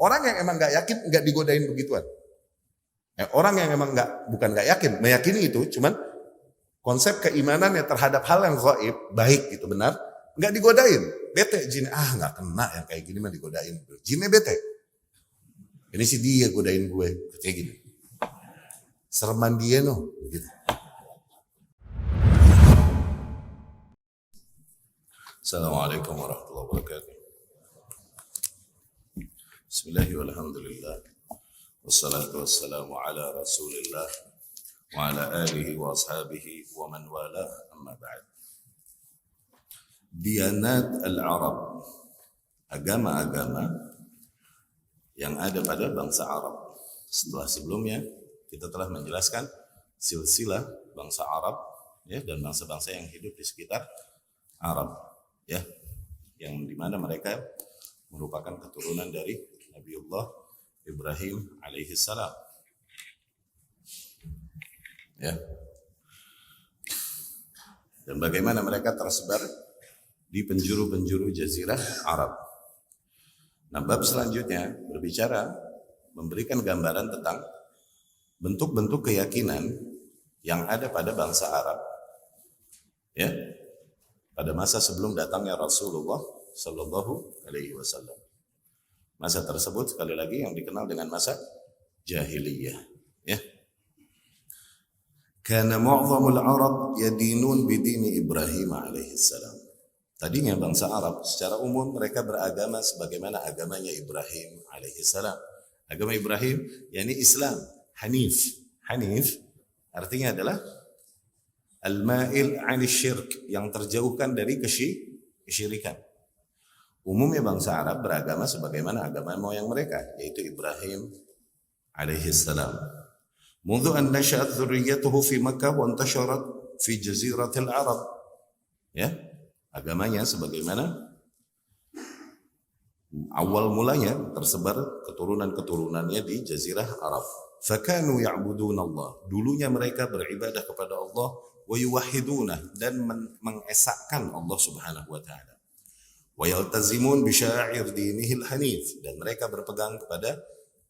Orang yang emang nggak yakin nggak digodain begituan. Orang yang emang bukan nggak yakin, meyakini itu, cuman konsep keimanannya terhadap hal yang gaib, baik itu benar, nggak digodain. Bete jin, nggak kena yang kayak gini mah digodain. Jinnya bete. Ini sih dia godain gue, kayak gini. Sereman dia no, gitu. Assalamualaikum warahmatullahi wabarakatuh. Bismillahirrahmanirrahim. Wassalatu wassalamu ala rasulillah wa ala alihi wa ashabihi wa man wala amma ba'd. Diyanat al-Arab, agama-agama yang ada pada bangsa Arab. Sebelumnya kita telah menjelaskan silsilah bangsa Arab ya, dan bangsa-bangsa yang hidup di sekitar Arab ya, yang dimana mereka merupakan keturunan dari Nabiullah Ibrahim alaihi salam ya, dan bagaimana mereka tersebar di penjuru-penjuru jazirah Arab. Nah, bab selanjutnya berbicara, memberikan gambaran tentang bentuk-bentuk keyakinan yang ada pada bangsa Arab ya, pada masa sebelum datangnya Rasulullah Sallallahu Alaihi Wasallam. Masa tersebut sekali lagi yang dikenal dengan masa jahiliyah ya. Kana mu'dhamul Arab yadinun bidini Ibrahim alaihi salam. Tadinya bangsa Arab secara umum mereka beragama sebagaimana agamanya Ibrahim alaihi salam. Agama Ibrahim yakni Islam, Hanif. Hanif artinya adalah al-ma'il 'anil syirk, yang terjauhkan dari kesyirikan. Umumnya bangsa Arab beragama sebagaimana agama moyang mereka, yaitu Ibrahim alaihi salam. Mundu an nasha'at dzurriyyatuhu fi Makkah wa intasharat fi jaziratil Arab. Ya, agamanya sebagaimana awal mulanya tersebar keturunan-keturunannya di jazirah Arab. Fakanu ya'buduna Allah. Dulunya mereka beribadah kepada Allah, wa yuwahhiduna, dan mengesahkan Allah Subhanahu wa taala. Wa yaltazimun bi sya'ir dinihil hanif, dan mereka berpegang kepada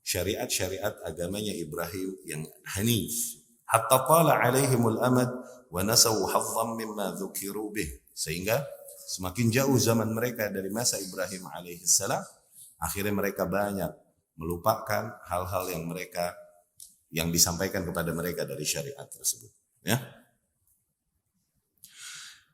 syariat-syariat agamanya Ibrahim yang hanif. Hatta tala alaihimul amad wa nasaw hazzam mimma dzukiru bih, sehingga semakin jauh zaman mereka dari masa Ibrahim alaihi salam, akhirnya mereka banyak melupakan hal-hal yang disampaikan kepada mereka dari syariat tersebut ya.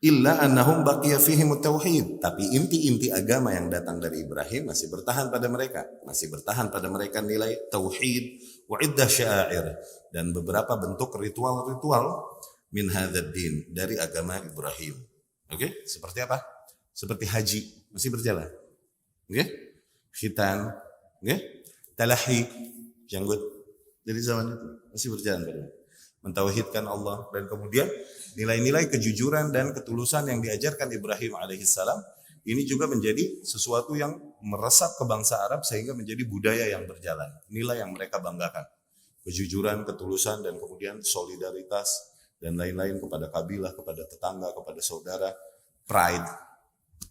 Illa annahum baqiya fihim tauhid, tapi inti-inti agama yang datang dari Ibrahim masih bertahan pada mereka, nilai tauhid wa iddah sya'ir, dan beberapa bentuk ritual-ritual min hadzal din, dari agama Ibrahim. Oke, seperti apa? Seperti haji masih berjalan. Oke? Khitan, oke? Talahi, janggut, dari zaman itu masih berjalan pada mentauhidkan Allah, dan kemudian nilai-nilai kejujuran dan ketulusan yang diajarkan Ibrahim alaihissalam ini juga menjadi sesuatu yang meresap ke bangsa Arab sehingga menjadi budaya yang berjalan, nilai yang mereka banggakan, kejujuran, ketulusan, dan kemudian solidaritas dan lain-lain kepada kabilah, kepada tetangga, kepada saudara, pride,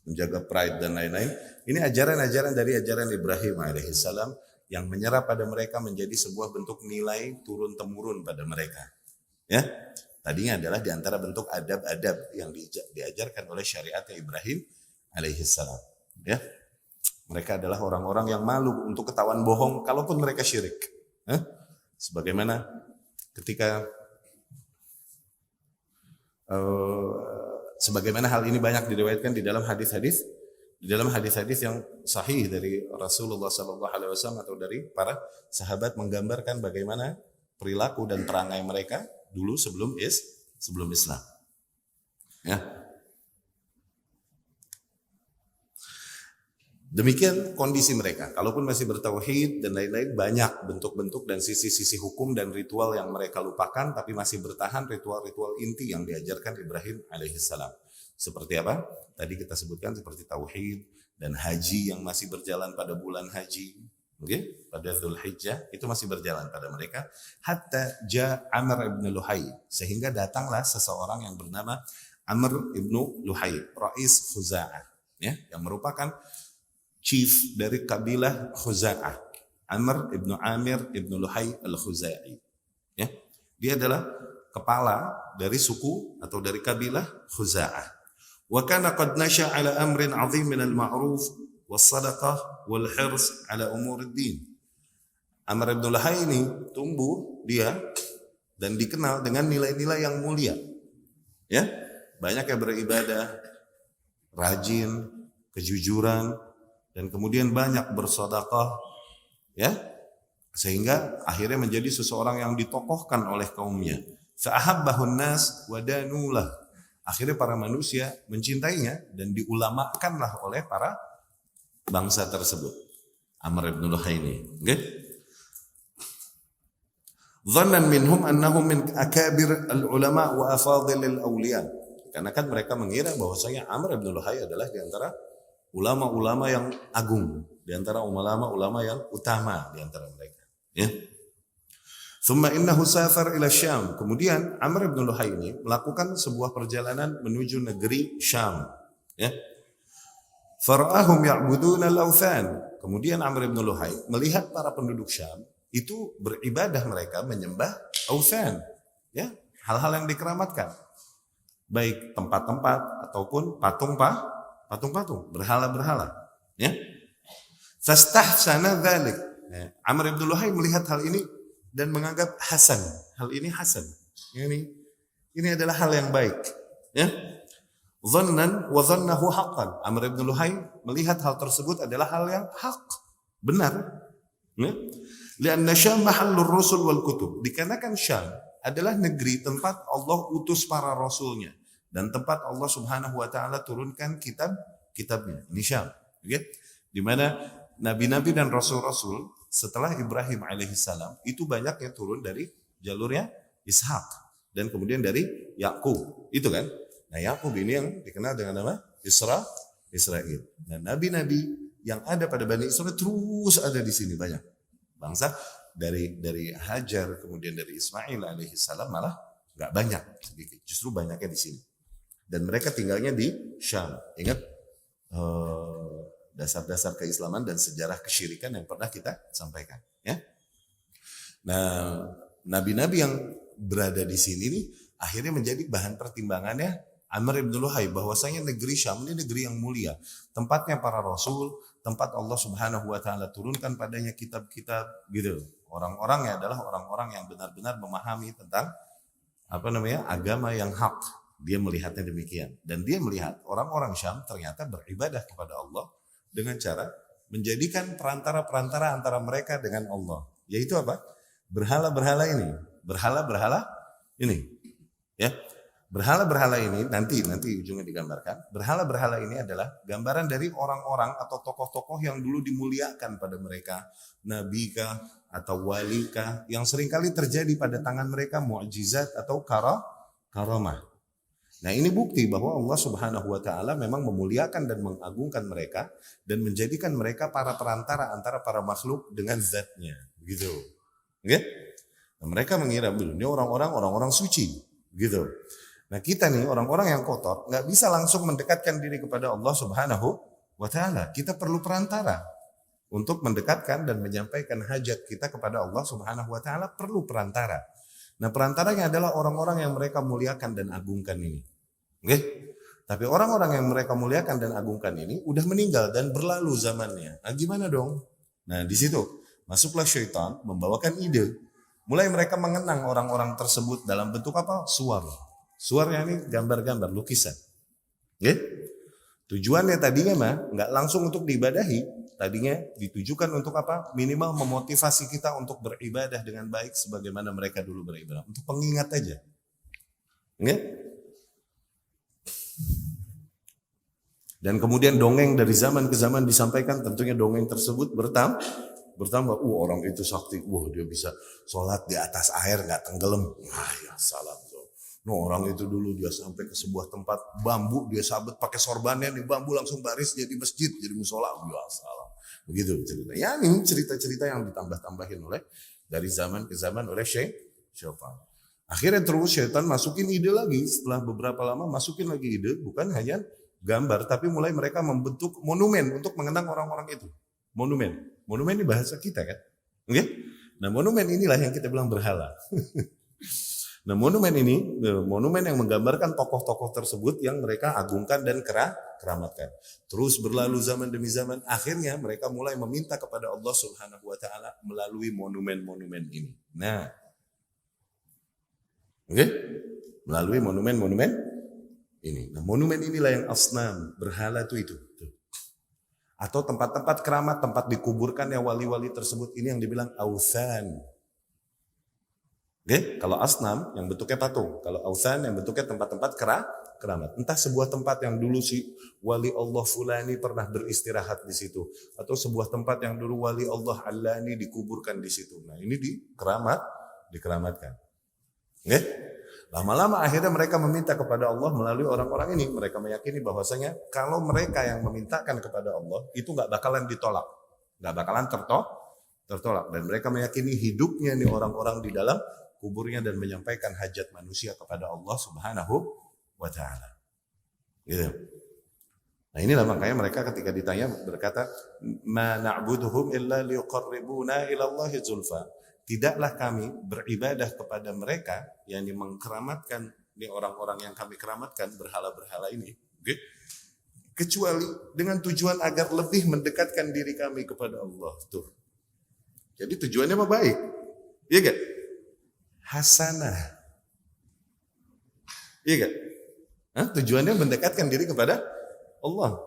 menjaga pride dan lain-lain. Ini ajaran-ajaran dari ajaran Ibrahim alaihissalam yang menyerap pada mereka menjadi sebuah bentuk nilai turun-temurun pada mereka. Ya, tadinya adalah diantara bentuk adab-adab yang diajarkan oleh syariatnya Ibrahim alaihissalam. Ya, mereka adalah orang-orang yang malu untuk ketahuan bohong, kalaupun mereka syirik. Sebagaimana ketika sebagaimana hal ini banyak diriwayatkan di dalam hadis-hadis yang sahih dari Rasulullah SAW atau dari para sahabat, menggambarkan bagaimana perilaku dan perangai mereka dulu sebelum Islam. Ya. Demikian kondisi mereka. Kalaupun masih bertauhid dan lain-lain, banyak bentuk-bentuk dan sisi-sisi hukum dan ritual yang mereka lupakan, tapi masih bertahan ritual-ritual inti yang diajarkan Ibrahim alaihissalam. Seperti apa? Tadi kita sebutkan seperti tauhid dan haji yang masih berjalan pada bulan haji. Okay? Pada Dzulhijjah itu masih berjalan pada mereka. Hatta ja Amr ibn Luhai, sehingga datanglah seseorang yang bernama Amr ibn Luhai, Rais Khuza'ah, ya, yang merupakan chief dari kabilah Khuza'ah. Amr ibnu Amir ibnu Luhai al-Khuzai. Ya, dia adalah kepala dari suku atau dari kabilah Khuza'ah. Wa kana qad nasha ala amrin 'azim min al-ma'ruf was-sadaqah wal-hirs ala umur ad-din. Amr ibnu Luhai ini tumbuh dia dan dikenal dengan nilai-nilai yang mulia. Ya, banyak yang beribadah, rajin, kejujuran, dan kemudian banyak bersedekah, ya, sehingga akhirnya menjadi seseorang yang ditokohkan oleh kaumnya. Fa'ahabbahun nas wa danulah. Akhirnya para manusia mencintainya dan diulamakanlah oleh para bangsa tersebut. Amr ibn Luhai ini, okay? Dhannan minhum annahum min akabir al-ulama wa afadil al-awliya. Karena kan mereka mengira bahwasanya Amr ibn Luhai adalah di antara ulama-ulama yang agung, di antara ulama-ulama yang utama di antara mereka, ya. Thumma innahu safar ila Syam. Kemudian Amr ibn Luhai ini melakukan sebuah perjalanan menuju negeri Syam, ya. Fara'ahum ya'buduna al-awthan. Kemudian Amr ibn Luhai melihat para penduduk Syam itu beribadah, mereka menyembah awthan, ya, hal-hal yang dikeramatkan, baik tempat-tempat ataupun patung-patung, berhala-berhala, ya. Fastahsana dzalik. Amr ibn Luhai melihat hal ini dan menganggap hasan. Hal ini hasan. Ini adalah hal yang baik, ya. Dhannan wa dhannahu haqqan. Amr ibn Luhai melihat hal tersebut adalah hal yang hak, benar, ya. Lianna Syam mahallur rusul wal kutub. Dikarenakan Syam adalah negeri tempat Allah utus para rasulnya dan tempat Allah Subhanahu wa taala turunkan kitabnya. Ini Syam, okay? Di mana nabi-nabi dan rasul-rasul setelah Ibrahim alaihissalam itu banyak yang turun dari jalurnya Ishak dan kemudian dari Yakub, itu kan. Nah, Yakub ini yang dikenal dengan nama Israel. Nah, nabi-nabi yang ada pada Bani Israel terus ada di sini banyak. Bangsa dari Hajar kemudian dari Ismail alaihissalam malah nggak banyak, sedikit. Justru banyaknya di sini. Dan mereka tinggalnya di Syam. Ingat dasar-dasar keislaman dan sejarah kesyirikan yang pernah kita sampaikan, ya. Nah, nabi-nabi yang berada di sini nih akhirnya menjadi bahan pertimbangannya Amr ibn Luhai, bahwasanya negeri Syam ini negeri yang mulia, tempatnya para rasul, tempat Allah Subhanahu wa taala turunkan padanya kitab-kitab, gitu. Orang-orangnya adalah orang-orang yang benar-benar memahami tentang agama yang hak. Dia melihatnya demikian, dan dia melihat orang-orang Syam ternyata beribadah kepada Allah dengan cara menjadikan perantara-perantara antara mereka dengan Allah, yaitu apa? Berhala-berhala ini, ya. Berhala-berhala ini nanti ujungnya digambarkan. Berhala-berhala ini adalah gambaran dari orang-orang atau tokoh-tokoh yang dulu dimuliakan pada mereka, nabi kah atau wali kah, yang seringkali terjadi pada tangan mereka mukjizat atau karamah. Nah, ini bukti bahwa Allah Subhanahu wa taala memang memuliakan dan mengagungkan mereka dan menjadikan mereka para perantara antara para makhluk dengan zatnya, begitu. Oke? Nah, mereka mengira ini orang-orang suci, gitu. Nah, kita nih orang-orang yang kotor nggak bisa langsung mendekatkan diri kepada Allah Subhanahu wa taala. Kita perlu perantara untuk mendekatkan dan menyampaikan hajat kita kepada Allah Subhanahu wa taala, perlu perantara. Nah, perantaranya adalah orang-orang yang mereka muliakan dan agungkan ini. Oke? Tapi orang-orang yang mereka muliakan dan agungkan ini udah meninggal dan berlalu zamannya. Nah, gimana dong? Nah, di situ masuklah syaitan membawakan ide. Mulai mereka mengenang orang-orang tersebut dalam bentuk apa? Suar. Suarnya ini gambar-gambar, lukisan. Oke? Tujuannya tadinya nggak langsung untuk diibadahi. Tadinya ditujukan untuk apa? Minimal memotivasi kita untuk beribadah dengan baik sebagaimana mereka dulu beribadah. Untuk pengingat aja. Oke? Dan kemudian dongeng dari zaman ke zaman disampaikan, tentunya dongeng tersebut bertambah. Orang itu sakti. Dia bisa sholat di atas air nggak tenggelam. Ya salam. Orang itu dulu dia sampai ke sebuah tempat bambu, dia sabet pakai sorbannya di bambu langsung baris jadi masjid, jadi musola. Ya salam. Begitu cerita. Ya, ini cerita-cerita yang ditambah-tambahin dari zaman ke zaman oleh syaitan. Akhirnya terus syaitan masukin ide lagi, setelah beberapa lama masukin lagi ide, bukan hanya gambar, tapi mulai mereka membentuk monumen untuk mengenang orang-orang itu. Monumen ini bahasa kita kan. Oke? Nah, monumen inilah yang kita bilang berhala. Nah, monumen ini, monumen yang menggambarkan tokoh-tokoh tersebut yang mereka agungkan dan keramatkan. Terus berlalu zaman demi zaman, akhirnya mereka mulai meminta kepada Allah Subhanahu wa taala melalui monumen-monumen ini. Nah, oke? Melalui monumen-monumen ini. Nah, monumen inilah yang asnam, berhala itu. Atau tempat-tempat keramat, tempat dikuburkannya wali-wali tersebut, ini yang dibilang authan. Oke, kalau asnam yang bentuknya patung, kalau authan yang bentuknya tempat-tempat keramat. Entah sebuah tempat yang dulu si wali Allah fulani pernah beristirahat di situ, atau sebuah tempat yang dulu wali Allah alani dikuburkan di situ. Nah, ini dikeramatkan. Oke? Lama-lama akhirnya mereka meminta kepada Allah melalui orang-orang ini. Mereka meyakini bahwasanya kalau mereka yang memintakan kepada Allah itu nggak bakalan ditolak, nggak bakalan tertolak. Dan mereka meyakini hidupnya nih orang-orang di dalam kuburnya dan menyampaikan hajat manusia kepada Allah Subhanahu wa taala. Gitu. Nah, inilah makanya mereka ketika ditanya berkata, "Ma na'buduhum illa liqarribuna ila Allahi zulfa." Tidaklah kami beribadah kepada mereka yang mengkeramatkan ini orang-orang yang kami keramatkan berhala-berhala ini, okay? Kecuali dengan tujuan agar lebih mendekatkan diri kami kepada Allah. Tuh. Jadi tujuannya apa baik? Iya gak? Hasanah. Iya gak? Tujuannya mendekatkan diri kepada Allah.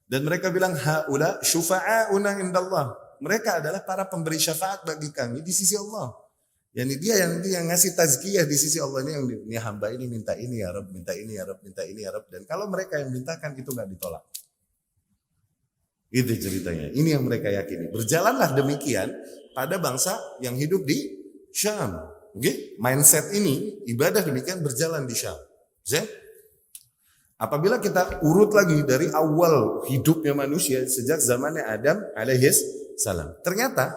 Dan mereka bilang haula syufa'auna indallah. Mereka adalah para pemberi syafaat bagi kami di sisi Allah. Yani dia yang ngasih tazkiyah di sisi Allah, ini hamba ini minta ini ya Rabb, minta ini ya Rabb, minta ini ya Rabb. Dan kalau mereka yang mintakan itu nggak ditolak. Itu ceritanya. Ini yang mereka yakini. Berjalanlah demikian pada bangsa yang hidup di Syam. Okay? Mindset ini, ibadah demikian berjalan di Syam. Apabila kita urut lagi dari awal hidupnya manusia sejak zamannya Adam alaihis salam. Ternyata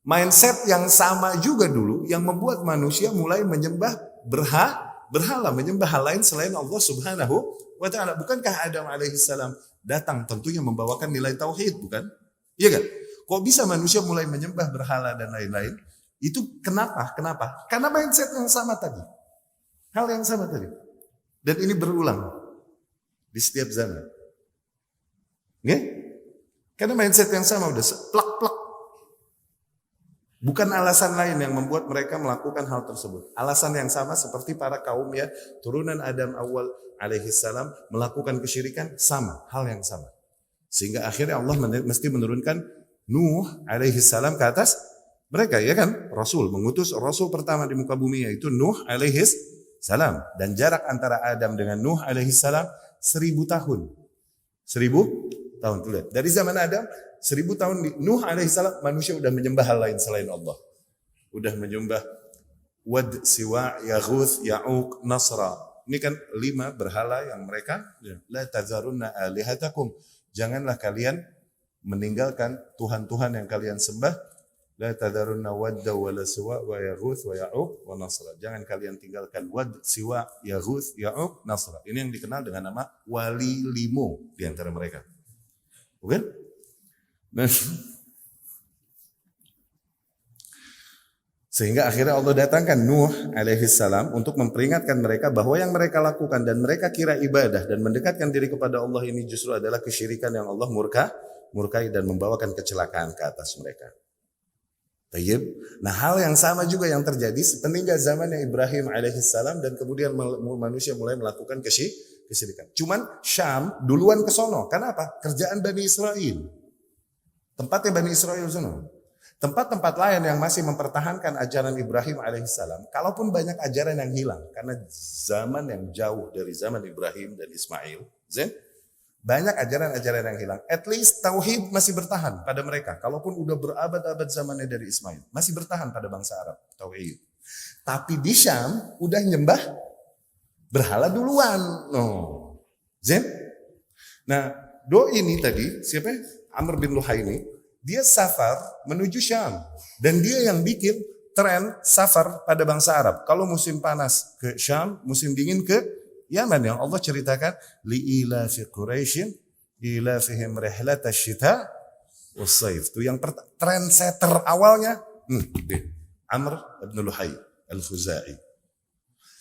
mindset yang sama juga dulu yang membuat manusia mulai menyembah berhala, menyembah hal lain selain Allah Subhanahu wa taala. Bukankah Adam alaihis salam datang tentunya membawakan nilai tauhid, bukan? Iya kan? Kok bisa manusia mulai menyembah berhala dan lain-lain? Itu kenapa? Karena mindset yang sama tadi. Hal yang sama tadi. Dan ini berulang di setiap zaman. Oke? Karena mindset yang sama udah plak-plak. Bukan alasan lain yang membuat mereka melakukan hal tersebut. Alasan yang sama seperti para kaum ya, turunan Adam awal alaihi salam melakukan kesyirikan, sama, hal yang sama. Sehingga akhirnya Allah mesti menurunkan Nuh alaihi salam ke atas mereka, ya kan? Rasul, mengutus Rasul pertama di muka bumi yaitu Nuh alaihi salam. Dan jarak antara Adam dengan Nuh alaihi salam 1000 tahun. 1000 tahun. Tuh lihat. Dari zaman Adam 1000 tahun di Nuh alaihissalam manusia udah menyembah hal lain selain Allah. Udah menyembah Wad, Siwa, Yaghuth, Ya'uq, Nasra. Ini kan 5 berhala yang mereka la tazarunna alihatakum. Janganlah kalian meninggalkan Tuhan-Tuhan yang kalian sembah. La tadharunna wadda wa la siwa wa yaghuth wa ya'uq wa nasra. Jangan kalian tinggalkan wad, siwa, yaghuth, ya'uq, nasra. Ini yang dikenal dengan nama wali limo di antara mereka. Oke? Nah, sehingga akhirnya Allah datangkan Nuh alaihi salam untuk memperingatkan mereka bahwa yang mereka lakukan dan mereka kira ibadah dan mendekatkan diri kepada Allah ini justru adalah kesyirikan yang Allah murkai dan membawakan kecelakaan ke atas mereka. Tayyib. Nah, hal yang sama juga yang terjadi sepeninggal zamannya Ibrahim alaihissalam dan kemudian manusia mulai melakukan kesyirikan. Cuman Syam duluan ke sono. Kenapa? Kerjaan Bani Israel. Tempatnya Bani Israel sono. Tempat-tempat lain yang masih mempertahankan ajaran Ibrahim alaihissalam, kalaupun banyak ajaran yang hilang karena zaman yang jauh dari zaman Ibrahim dan Ismail, banyak ajaran-ajaran yang hilang. At least tauhid masih bertahan pada mereka. Kalaupun udah berabad-abad zamannya dari Ismail, masih bertahan pada bangsa Arab tauhid. Tapi di Syam udah nyembah berhala duluan. Nah, ini tadi siapa? Amr bin Luhai ini, dia safar menuju Syam dan dia yang bikin tren safar pada bangsa Arab. Kalau musim panas ke Syam, musim dingin ke Yaman yang Allah ceritakan li'ilafi Quraisyin ilafihim rihlatasyita was-sayf. Itu yang trendsetter awalnya. Amr bin Luhai al-Khuzai.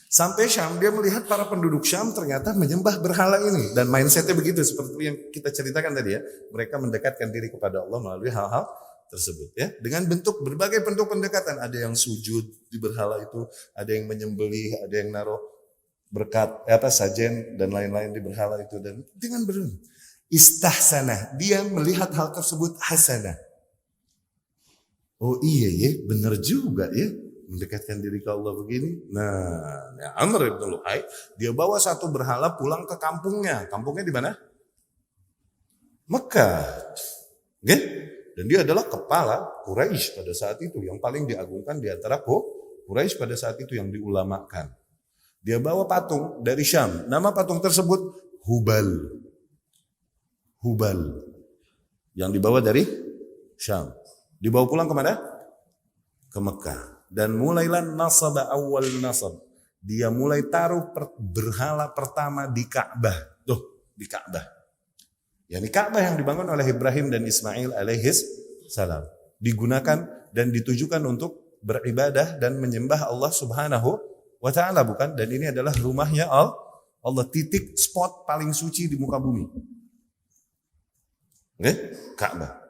Sampai Syam, dia melihat para penduduk Syam ternyata menyembah berhala ini. Dan mindsetnya begitu, seperti yang kita ceritakan tadi ya. Mereka mendekatkan diri kepada Allah melalui hal-hal tersebut ya. Dengan berbagai bentuk pendekatan. Ada yang sujud di berhala itu, ada yang menyembelih, ada yang naruh berkat, sajen dan lain-lain di berhala itu. Dan dengan istahsanah, dia melihat hal tersebut hasanah. Oh iya ya, benar juga ya. Mendekatkan diri ke Allah begini. Nah, Amr bin Luhai, dia bawa satu berhala pulang ke kampungnya. Kampungnya di mana? Mekah. Okay? Dan dia adalah kepala Quraisy pada saat itu. Yang paling diagungkan di antara Quraisy pada saat itu yang diulamakan. Dia bawa patung dari Syam. Nama patung tersebut Hubal. Hubal. Yang dibawa dari Syam. Dibawa pulang kemana? Ke Mekah. Dan mulailah nasaba awal nasab. Dia mulai taruh berhala pertama di Ka'bah. Tuh, di Ka'bah. Yani Ka'bah yang dibangun oleh Ibrahim dan Ismail alaihis salam. Digunakan dan ditujukan untuk beribadah dan menyembah Allah subhanahu wa ta'ala, bukan? Dan ini adalah rumahnya Allah, titik spot paling suci di muka bumi. Oke? Ka'bah.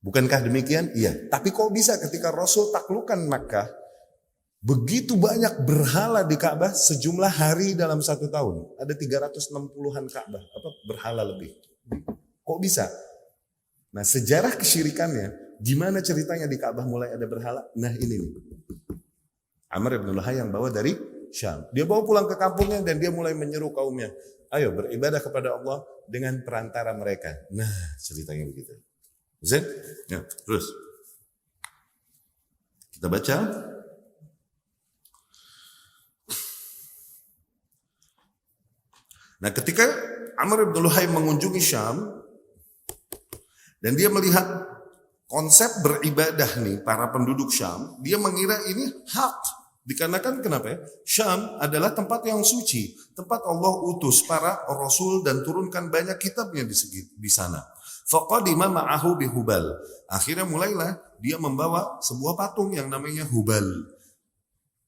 Bukankah demikian? Iya. Tapi kok bisa ketika Rasul taklukkan Makkah, begitu banyak berhala di Ka'bah sejumlah hari dalam 1 tahun. Ada 360-an Ka'bah, berhala lebih. Kok bisa? Nah, sejarah kesyirikannya, gimana ceritanya di Ka'bah mulai ada berhala? Nah, ini nih. Amr bin Luhai yang bawa dari Syam. Dia bawa pulang ke kampungnya dan dia mulai menyeru kaumnya, ayo beribadah kepada Allah dengan perantara mereka. Nah, ceritanya begitu. Zain? Ya, terus. Kita baca. Nah, ketika Amr bin Luhai mengunjungi Syam dan dia melihat konsep beribadah nih para penduduk Syam, dia mengira ini hak. Dikarenakan kenapa ya? Syam adalah tempat yang suci, tempat Allah utus para rasul dan turunkan banyak kitabnya di sana. Faqadima ma'ahu bihubal. Akhirnya mulailah dia membawa sebuah patung yang namanya Hubal.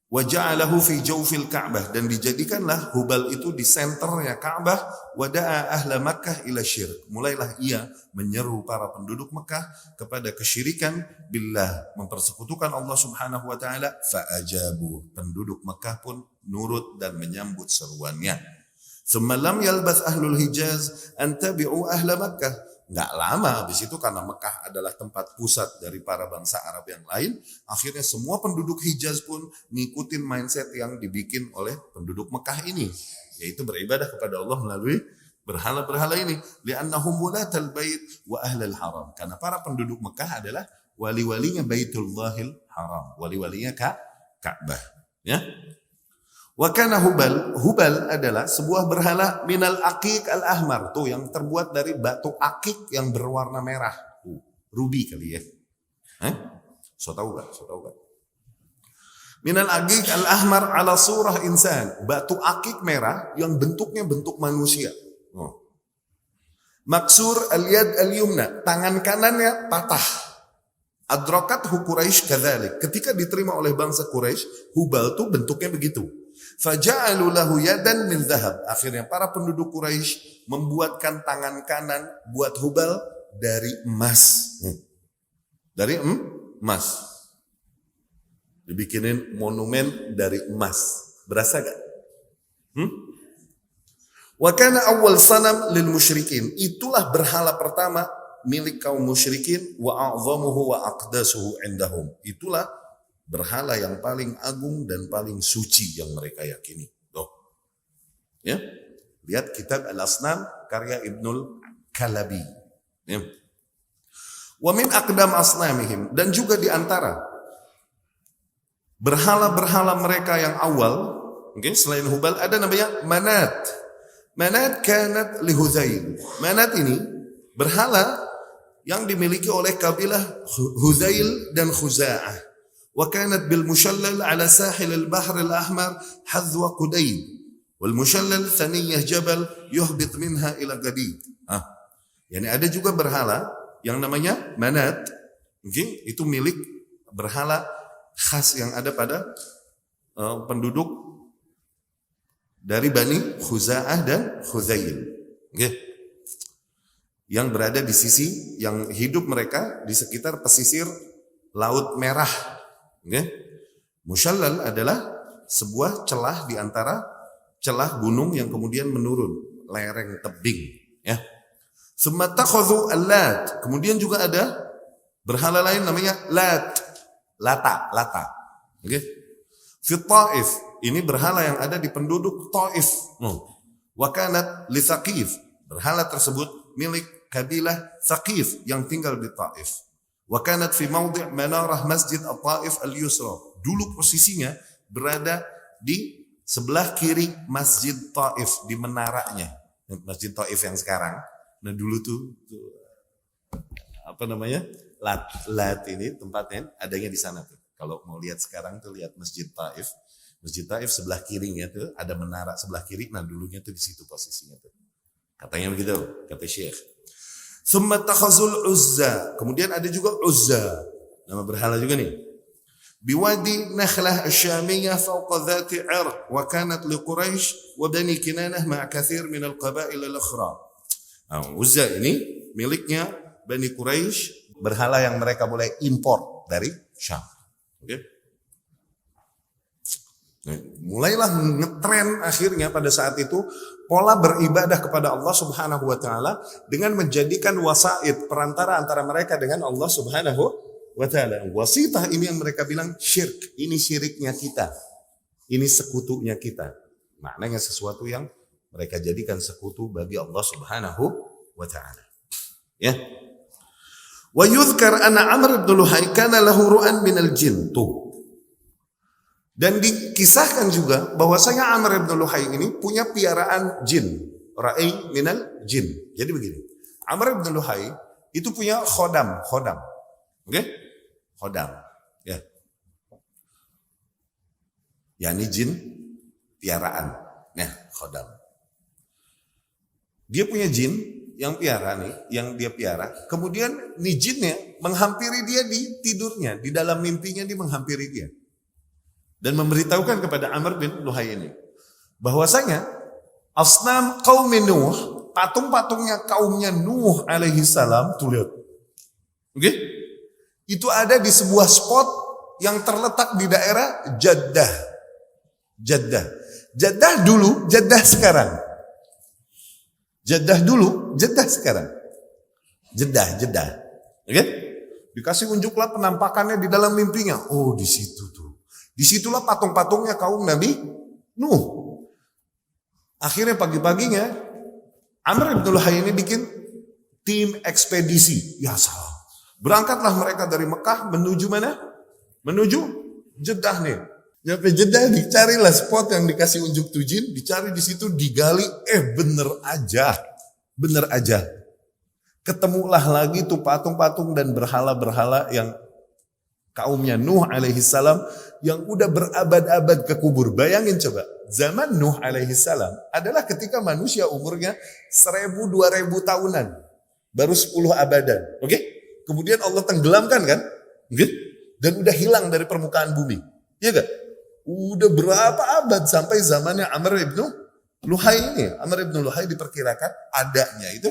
Wa ja'alahu fi jawfil Ka'bah, dan dijadikanlah Hubal itu di senternya Ka'bah. Wa da'a ahla Makkah ila syirk. Mulailah ia menyeru para penduduk Mekah kepada kesyirikan billah, mempersekutukan Allah Subhanahu wa taala. Fa'ajabu. Penduduk Mekah pun nurut dan menyambut seruannya. Thumma lam yalbath ahlul Hijaz an tabi'u ahla Makkah. Nggak lama habis itu, karena Mekah adalah tempat pusat dari para bangsa Arab yang lain, akhirnya semua penduduk Hijaz pun ngikutin mindset yang dibikin oleh penduduk Mekah ini, yaitu beribadah kepada Allah melalui berhala-berhala ini. Li'annahum wulatal bait wa ahlal haram. Karena para penduduk Mekah adalah wali-walinya Baitullahil Haram, wali-walinya Ka'bah, ya. Wa kana Hubal adalah sebuah berhala minal aqiq al-ahmar, tuh yang terbuat dari batu akik yang berwarna merah. Tuh, ruby kali ya. So tahu gak? Minal aqiq al-ahmar ala surah insan, batu akik merah yang bentuknya bentuk manusia. Maksur al-yad al-yumna, tangan kanannya patah. Adrakathu Quraisy kadzalik. Ketika diterima oleh bangsa Quraisy, Hubal tuh bentuknya begitu. Faja'alu lahu yadan min dzahab. Akhirnya para penduduk Quraisy membuatkan tangan kanan buat Hubal dari emas. Dari emas. Dibikinin monumen dari emas. Berasa gak? Wa kana awwal sanam lil musyrikin. Itulah berhala pertama milik kaum musyrikin, wa a'zamuhu wa aqdasuhu indahum. Itulah berhala yang paling agung dan paling suci yang mereka yakini. Tuh. Ya. Lihat kitab Al-Asnam karya Ibnul Kalabi. Ya. Wa min aqdam asnamihim, dan juga di antara berhala-berhala mereka yang awal, mungkin selain Hubal ada namanya Manat. Manat kanat li Huzail. Manat ini berhala yang dimiliki oleh kabilah Huzail dan Khuza'ah. وكانت بالمشلل على ساحل البحر الأحمر حذو قديد والمشلل ثنية جبل يهبط منها إلى قديد. Yani ada juga berhala yang namanya Manat, itu milik berhala khas yang ada pada penduduk dari Bani Khuza'ah dan Khuzail, yang berada di sisi yang hidup mereka di sekitar pesisir Laut Merah. Mushallal adalah sebuah celah di antara celah gunung yang kemudian menurun, lereng tebing, ya. Sumatakhadhu al-Lat, kemudian juga ada berhala lain namanya Lata. Fi Taif, ini berhala yang ada di penduduk Taif. Wa kanat li Thaqif, berhala tersebut milik kabilah Thaqif yang tinggal di Taif. Wa kanat fi mawdi' manarah Masjid At-Taif Al-Yusra, dulu posisinya berada di sebelah kiri Masjid Taif, di menaranya Masjid Taif yang sekarang. Nah dulu tuh apa namanya, Lat ini tempatnya adanya di sana tuh. Kalau mau lihat sekarang tuh lihat Masjid Taif. Masjid Taif sebelah kirinya tuh ada menara sebelah kiri. Nah dulunya tuh di situ posisinya tuh. Katanya begitu, kata Syekh. Tsumma takhazul Uzza, kemudian ada juga Uzza, nama berhala juga nih. Biwadi Nakhlah Asy-Syamiyah fawqa dhati 'irq wa kanat li Quraisy wa Bani Kinanah ma'a katsir min al-qaba'il al-ukhra. Uzza ini miliknya Bani Quraisy, berhala yang mereka boleh impor dari Syam. Nah, mulailah ngetren akhirnya pada saat itu pola beribadah kepada Allah Subhanahu wa taala dengan menjadikan wasaid, perantara antara mereka dengan Allah Subhanahu wa taala. Wasitah ini yang mereka bilang syirk, ini syiriknya kita. Ini sekutunya kita. Maknanya sesuatu yang mereka jadikan sekutu bagi Allah Subhanahu wa taala. Ya. Wa yuzkar anna Amr bin Luhai kana lahu ru'an minal jin. Dan dikisahkan juga bahwasanya Amr bin Luhai ini punya piaraan jin, ra'i minal jin. Jadi begini, Amr bin Luhai itu punya khodam. Oke? Khodam. Ya. Yani jin piaraan. Nah, khodam. Dia punya jin yang piara nih, yang dia piara. Kemudian nih jinnya menghampiri dia di tidurnya, di dalam mimpinya dia menghampiri dia. Dan memberitahukan kepada Amr bin Luhai ini bahwasanya asnam kaum Nuh, patung-patungnya kaumnya Nuh alaihi salam, tuh lihat. Oke? Itu ada di sebuah spot yang terletak di daerah Jeddah. Jeddah dulu, Jeddah sekarang. Jeddah dulu, Jeddah sekarang. Jeddah. Oke? Dikasih unjuklah penampakannya di dalam mimpinya. Oh, di situ tuh. Disitulah patung-patungnya kaum Nabi Nuh. Akhirnya pagi-paginya Amr bin Luhai ini bikin tim ekspedisi. Ya salah. Berangkatlah mereka dari Mekah menuju mana? Menuju Jeddah nih. Sampai Jeddah dicarilah spot yang dikasih unjuk tujin, dicari di situ, digali, bener aja. Ketemulah lagi tuh patung-patung dan berhala-berhala yang kaumnya Nuh alaihi salam yang udah berabad-abad ke kubur. Bayangin coba, zaman Nuh alaihi salam adalah ketika manusia umurnya 1000-2000 tahunan. Baru 10 abadan. Oke? Kemudian Allah tenggelamkan kan? Dan udah hilang dari permukaan bumi. Iya gak? Udah berapa abad sampai zamannya Amr ibn Luhai ini. Amr ibn Luhai diperkirakan adanya itu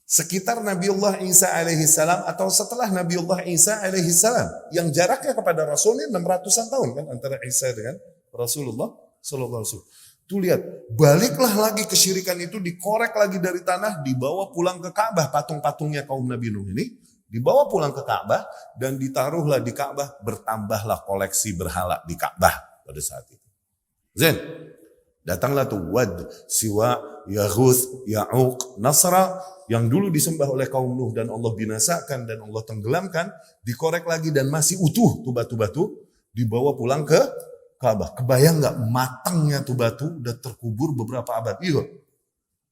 sekitar Nabiullah Isa alaihi salam atau setelah Nabiullah Isa alaihi salam, yang jaraknya kepada Rasulnya 600-an tahun kan antara Isa dengan Rasulullah sallallahu alaihi wasallam. Tuh lihat, baliklah lagi kesyirikan itu, dikorek lagi dari tanah, dibawa pulang ke Ka'bah, patung-patungnya kaum Nabi Nuh ini dibawa pulang ke Ka'bah dan ditaruhlah di Ka'bah, bertambahlah koleksi berhala di Ka'bah pada saat itu. Zain, datanglah tuh Wad, Siwa, Yaghuth, Ya'uq, Nasra yang dulu disembah oleh kaum Nuh dan Allah binasakan dan Allah tenggelamkan, dikorek lagi dan masih utuh tuh batu-batu, dibawa pulang ke Ka'bah. Kebayang nggak matangnya tuh batu udah terkubur beberapa abad? Iya.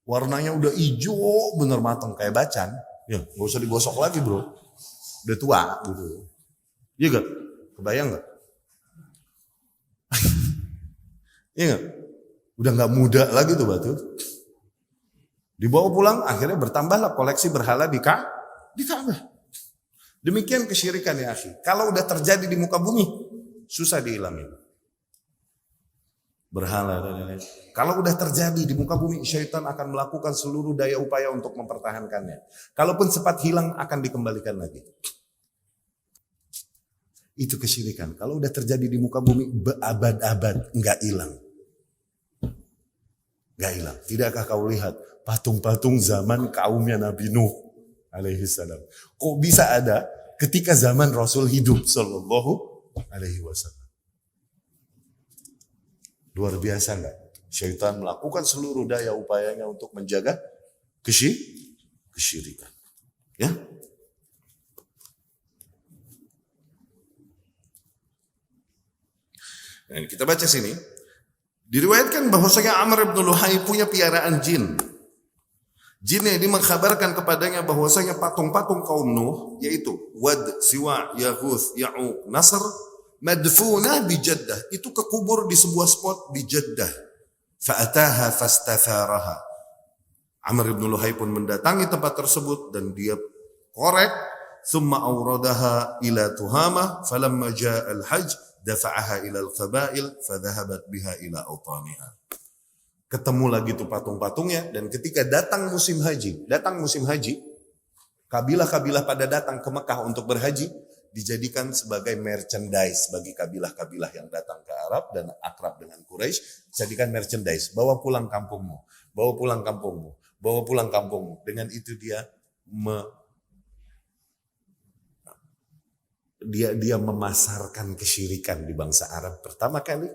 Warnanya udah hijau bener matang kayak bacan. Ya, gak usah digosok lagi bro. Udah tua gitu. Iya gak? Kebayang gak? Iya gak? Udah gak muda lagi tuh batu. Dibawa pulang, akhirnya bertambahlah koleksi berhala di Di Ka'bah. Demikian kesyirikan ya akhi. Kalau udah terjadi di muka bumi, susah dihilangin. Berhala dan lain-lain. Kalau udah terjadi di muka bumi, syaitan akan melakukan seluruh daya upaya untuk mempertahankannya. Kalaupun sempat hilang, akan dikembalikan lagi. Itu kesyirikan. Kalau udah terjadi di muka bumi, berabad-abad, nggak hilang. Nggak hilang. Tidakkah kau lihat patung-patung zaman kaumnya Nabi Nuh alaihi salam? Kok bisa ada ketika zaman Rasul hidup sallallahu alaihi wasallam? Luar biasa enggak? Syaitan melakukan seluruh daya upayanya untuk menjaga kesyirikan. Ya. Nah, kita baca sini. Diriwayatkan bahwasanya Amr bin Luhai punya piaraan jin. Jin ini mengkhabarkan kepadanya bahwasanya patung-patung kaum Nuh, yaitu Wad, Siwa, Yaghuth, Ya'uq, Nasr, madfuna bi Jeddah, itu kekubur di sebuah spot di Jeddah. Fa'ataha fastatharaha. Amr bin Luhai pun mendatangi tempat tersebut dan dia korek. Thumma awradaha ila Tuhamah, falamma ja'a al-hajj dafa'aha ila al-qabail, fadhahabat biha ila awtaniha. Ketemu lagi tuh patung-patungnya, dan ketika datang musim haji, kabilah-kabilah pada datang ke Mekah untuk berhaji, dijadikan sebagai merchandise bagi kabilah-kabilah yang datang ke Arab dan akrab dengan Quraisy, jadikan merchandise, bawa pulang kampungmu, bawa pulang kampungmu, bawa pulang kampungmu. Dengan itu dia memasarkan kesyirikan di bangsa Arab pertama kali.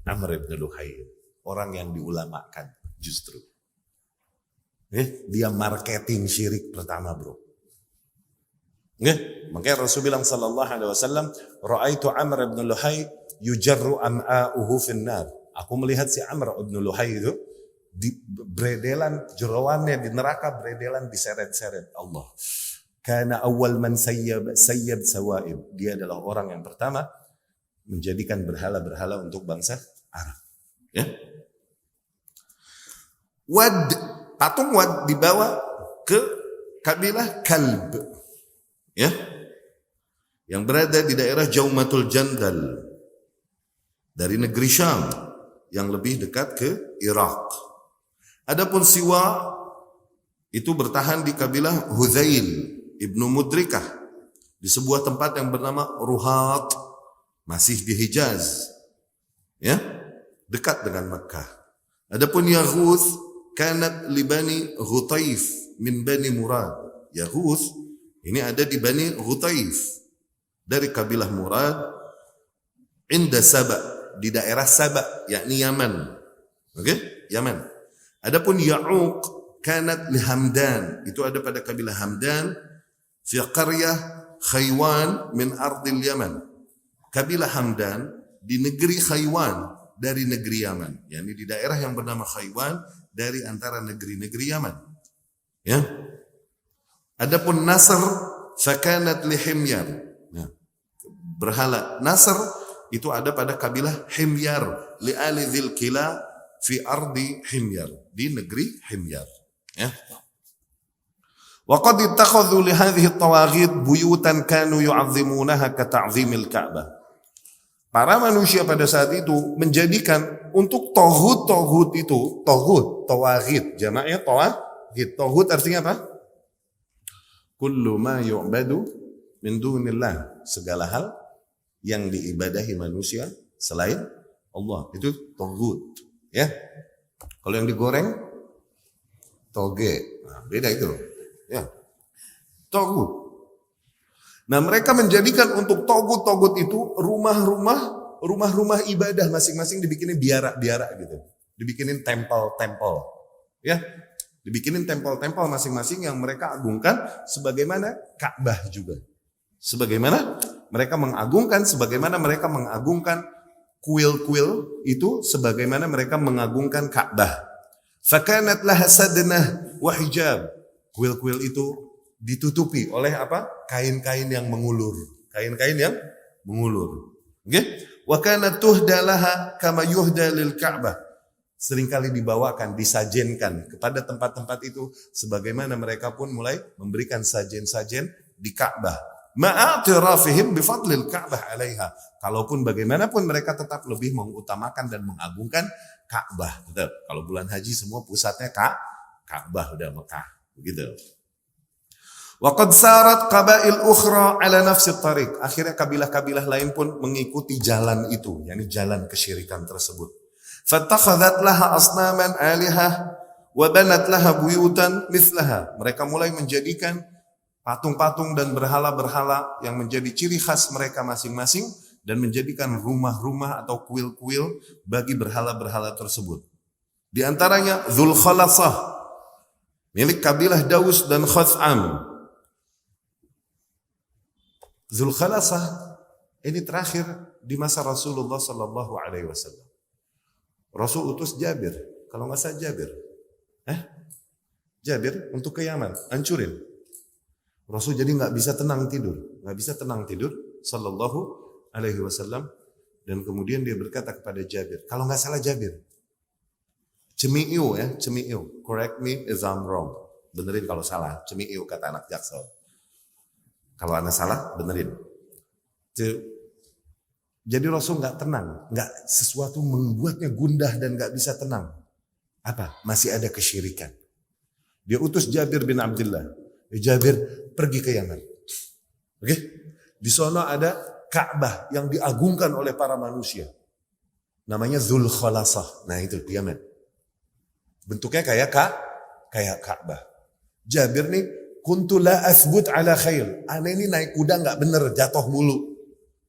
Amr bin Luhai, orang yang diulamakan justru. Dia marketing syirik pertama, bro. Makanya Rasul bilang sallallahu alaihi wasallam, ra'aitu Amr bin Luhai yujarru am'a'uhu finnar. Aku melihat si Amr bin Luhai itu di bredelan jeroannya di neraka, bredelan diseret-seret Allah. Kana awal man sayyab sawaib. Dia adalah orang yang pertama menjadikan berhala-berhala untuk bangsa Arab. Ya. Wad, patung Wad dibawa ke kabilah Kalb. Ya, yang berada di daerah Jaumatul Jandal dari negeri Syam yang lebih dekat ke Irak. Adapun Siwa itu bertahan di kabilah Hudzail ibnu Mudrikah di sebuah tempat yang bernama Ruhat, masih di Hijaz, ya, dekat dengan Makkah. Adapun Yaghuth kanat li Bani Ghutaif min Bani Murad. Yaghuth ini ada di Bani Ghutaif dari kabilah Murad, inda Saba, di daerah Saba, yakni Yaman. Oke? Yaman. Adapun Ya'uq kanat li Hamdan, itu ada pada kabilah Hamdan fi qaryah Khaywan min ardil Yaman. Kabilah Hamdan di negeri Khaywan dari negeri Yaman, yakni di daerah yang bernama Khaywan dari antara negeri-negeri Yaman. Ya. Adapun Nasr fakanat li Himyar. Nah, berhala Nasr itu ada pada kabilah Himyar, li ali dzil kila fi ardi Himyar, di negeri Himyar. Ya. Wa qad ittakhadhu li hadhihi at-tawaghit buyutan kanu yu'azzimunaha ka ta'zimil Ka'bah. Para manusia pada saat itu menjadikan untuk tohut itu, tawaghit, jamaknya tawaghit. Tohut artinya apa? Kullu ma yu'badu min dunillah, segala hal yang diibadahi manusia selain Allah, itu taghut, ya. Kalau yang digoreng toge. Nah, beda itu. Ya. Taghut. Nah, mereka menjadikan untuk togut itu rumah-rumah ibadah masing-masing dibikinin biara gitu. Dibikinin tempel. Ya. Dibikinin tempel-tempel masing-masing yang mereka agungkan sebagaimana Ka'bah juga. Sebagaimana mereka mengagungkan kuil-kuil itu sebagaimana mereka mengagungkan Ka'bah. Fakanat laha sadnah wa hijab. Kuil-kuil itu ditutupi oleh apa? Kain-kain yang mengulur. Oke? Wa kanat tuhda laha kama yuhda lil Ka'bah. seringkali dibawakan, disajenkan kepada tempat-tempat itu, sebagaimana mereka pun mulai memberikan sajen-sajen di Ka'bah. Ma'atirafihim bifadlil Ka'bah alaiha. Kalaupun bagaimanapun mereka tetap lebih mengutamakan dan mengagungkan Ka'bah. Betul. Kalau bulan haji semua pusatnya Ka'bah, udah Mekah. Begitu. Wa qad sarat qabail ukhra ala nafsi tariq. Akhirnya kabilah-kabilah lain pun mengikuti jalan itu, yakni jalan kesyirikan tersebut. Fattakhadhat laha asnaman alihah wa banat laha buyutan mithlaha. Mereka mulai menjadikan patung-patung dan berhala-berhala yang menjadi ciri khas mereka masing-masing dan menjadikan rumah-rumah atau kuil-kuil bagi berhala-berhala tersebut. Di antaranya Dzulkhalasah milik kabilah Daus dan Khath'am. Dzulkhalasah ini terakhir di masa Rasulullah sallallahu alaihi wasallam. Rasul utus Jabir, kalau nggak salah Jabir untuk ke Yaman, hancurin. Rasul jadi nggak bisa tenang tidur, sallallahu alaihi wasallam, dan kemudian dia berkata kepada Jabir, kalau nggak salah Jabir, cemiu, correct me if I'm wrong, benerin kalau salah, cemiu kata anak Jaksel. Kalau anak salah, benerin. Jadi Rasul nggak tenang, nggak sesuatu membuatnya gundah dan nggak bisa tenang. Apa? Masih ada kesyirikan. Dia utus Jabir bin Abdullah. Jabir pergi ke Yaman. Oke? Di sana ada Ka'bah yang diagungkan oleh para manusia. Namanya Dzulkhalasah. Nah itu di Yaman. Bentuknya kayak Ka'bah. Jabir nih, kuntu la asbut ala khair. Aneh ini naik kuda nggak bener, jatuh mulu.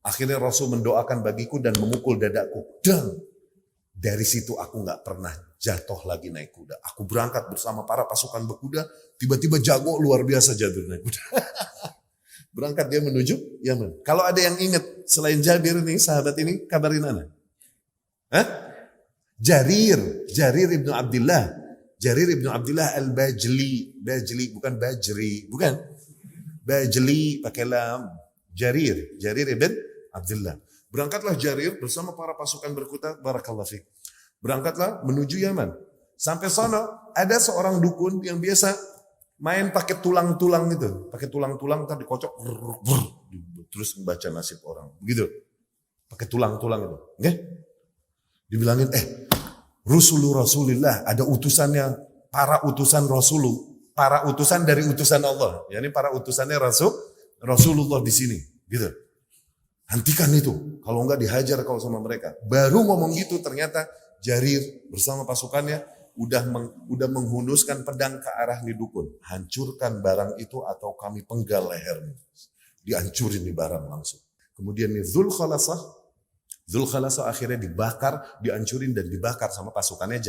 Akhirnya Rasul mendoakan bagiku dan memukul dadaku. Dan dari situ aku nggak pernah jatuh lagi naik kuda. Aku berangkat bersama para pasukan berkuda. Tiba-tiba jago luar biasa Jabir naik kuda. Berangkat dia menuju Yaman. Kalau ada yang ingat selain Jabir nih, sahabat ini, kabarin ana. Jarir ibnu Abdullah. Jarir ibnu Abdullah al-Bajli. Bajli bukan Bajri. Bukan. Bajli pakai lam. Jarir ibn Abdullah. Berangkatlah Jarir bersama para pasukan berkuda. Barakallahu fiik. Berangkatlah menuju Yaman. Sampai sana ada seorang dukun yang biasa main pakai tulang-tulang itu. Pakai tulang-tulang ntar dikocok. Terus membaca nasib orang. Begitu. Pakai tulang-tulang itu. Okay? Dibilangin, Rasulullah, ada utusannya, para utusan para utusan dari utusan Allah. Yani para utusannya Rasulullah di sini, gitu. Hentikan itu, kalau enggak dihajar kau sama mereka. Baru ngomong gitu ternyata Jarir bersama pasukannya udah menghunuskan pedang ke arah nih dukun. Hancurkan barang itu atau kami penggal lehermu. Dihancurin nih barang langsung. Kemudian nih Dzulkhalasah akhirnya dibakar, dihancurin dan dibakar sama pasukannya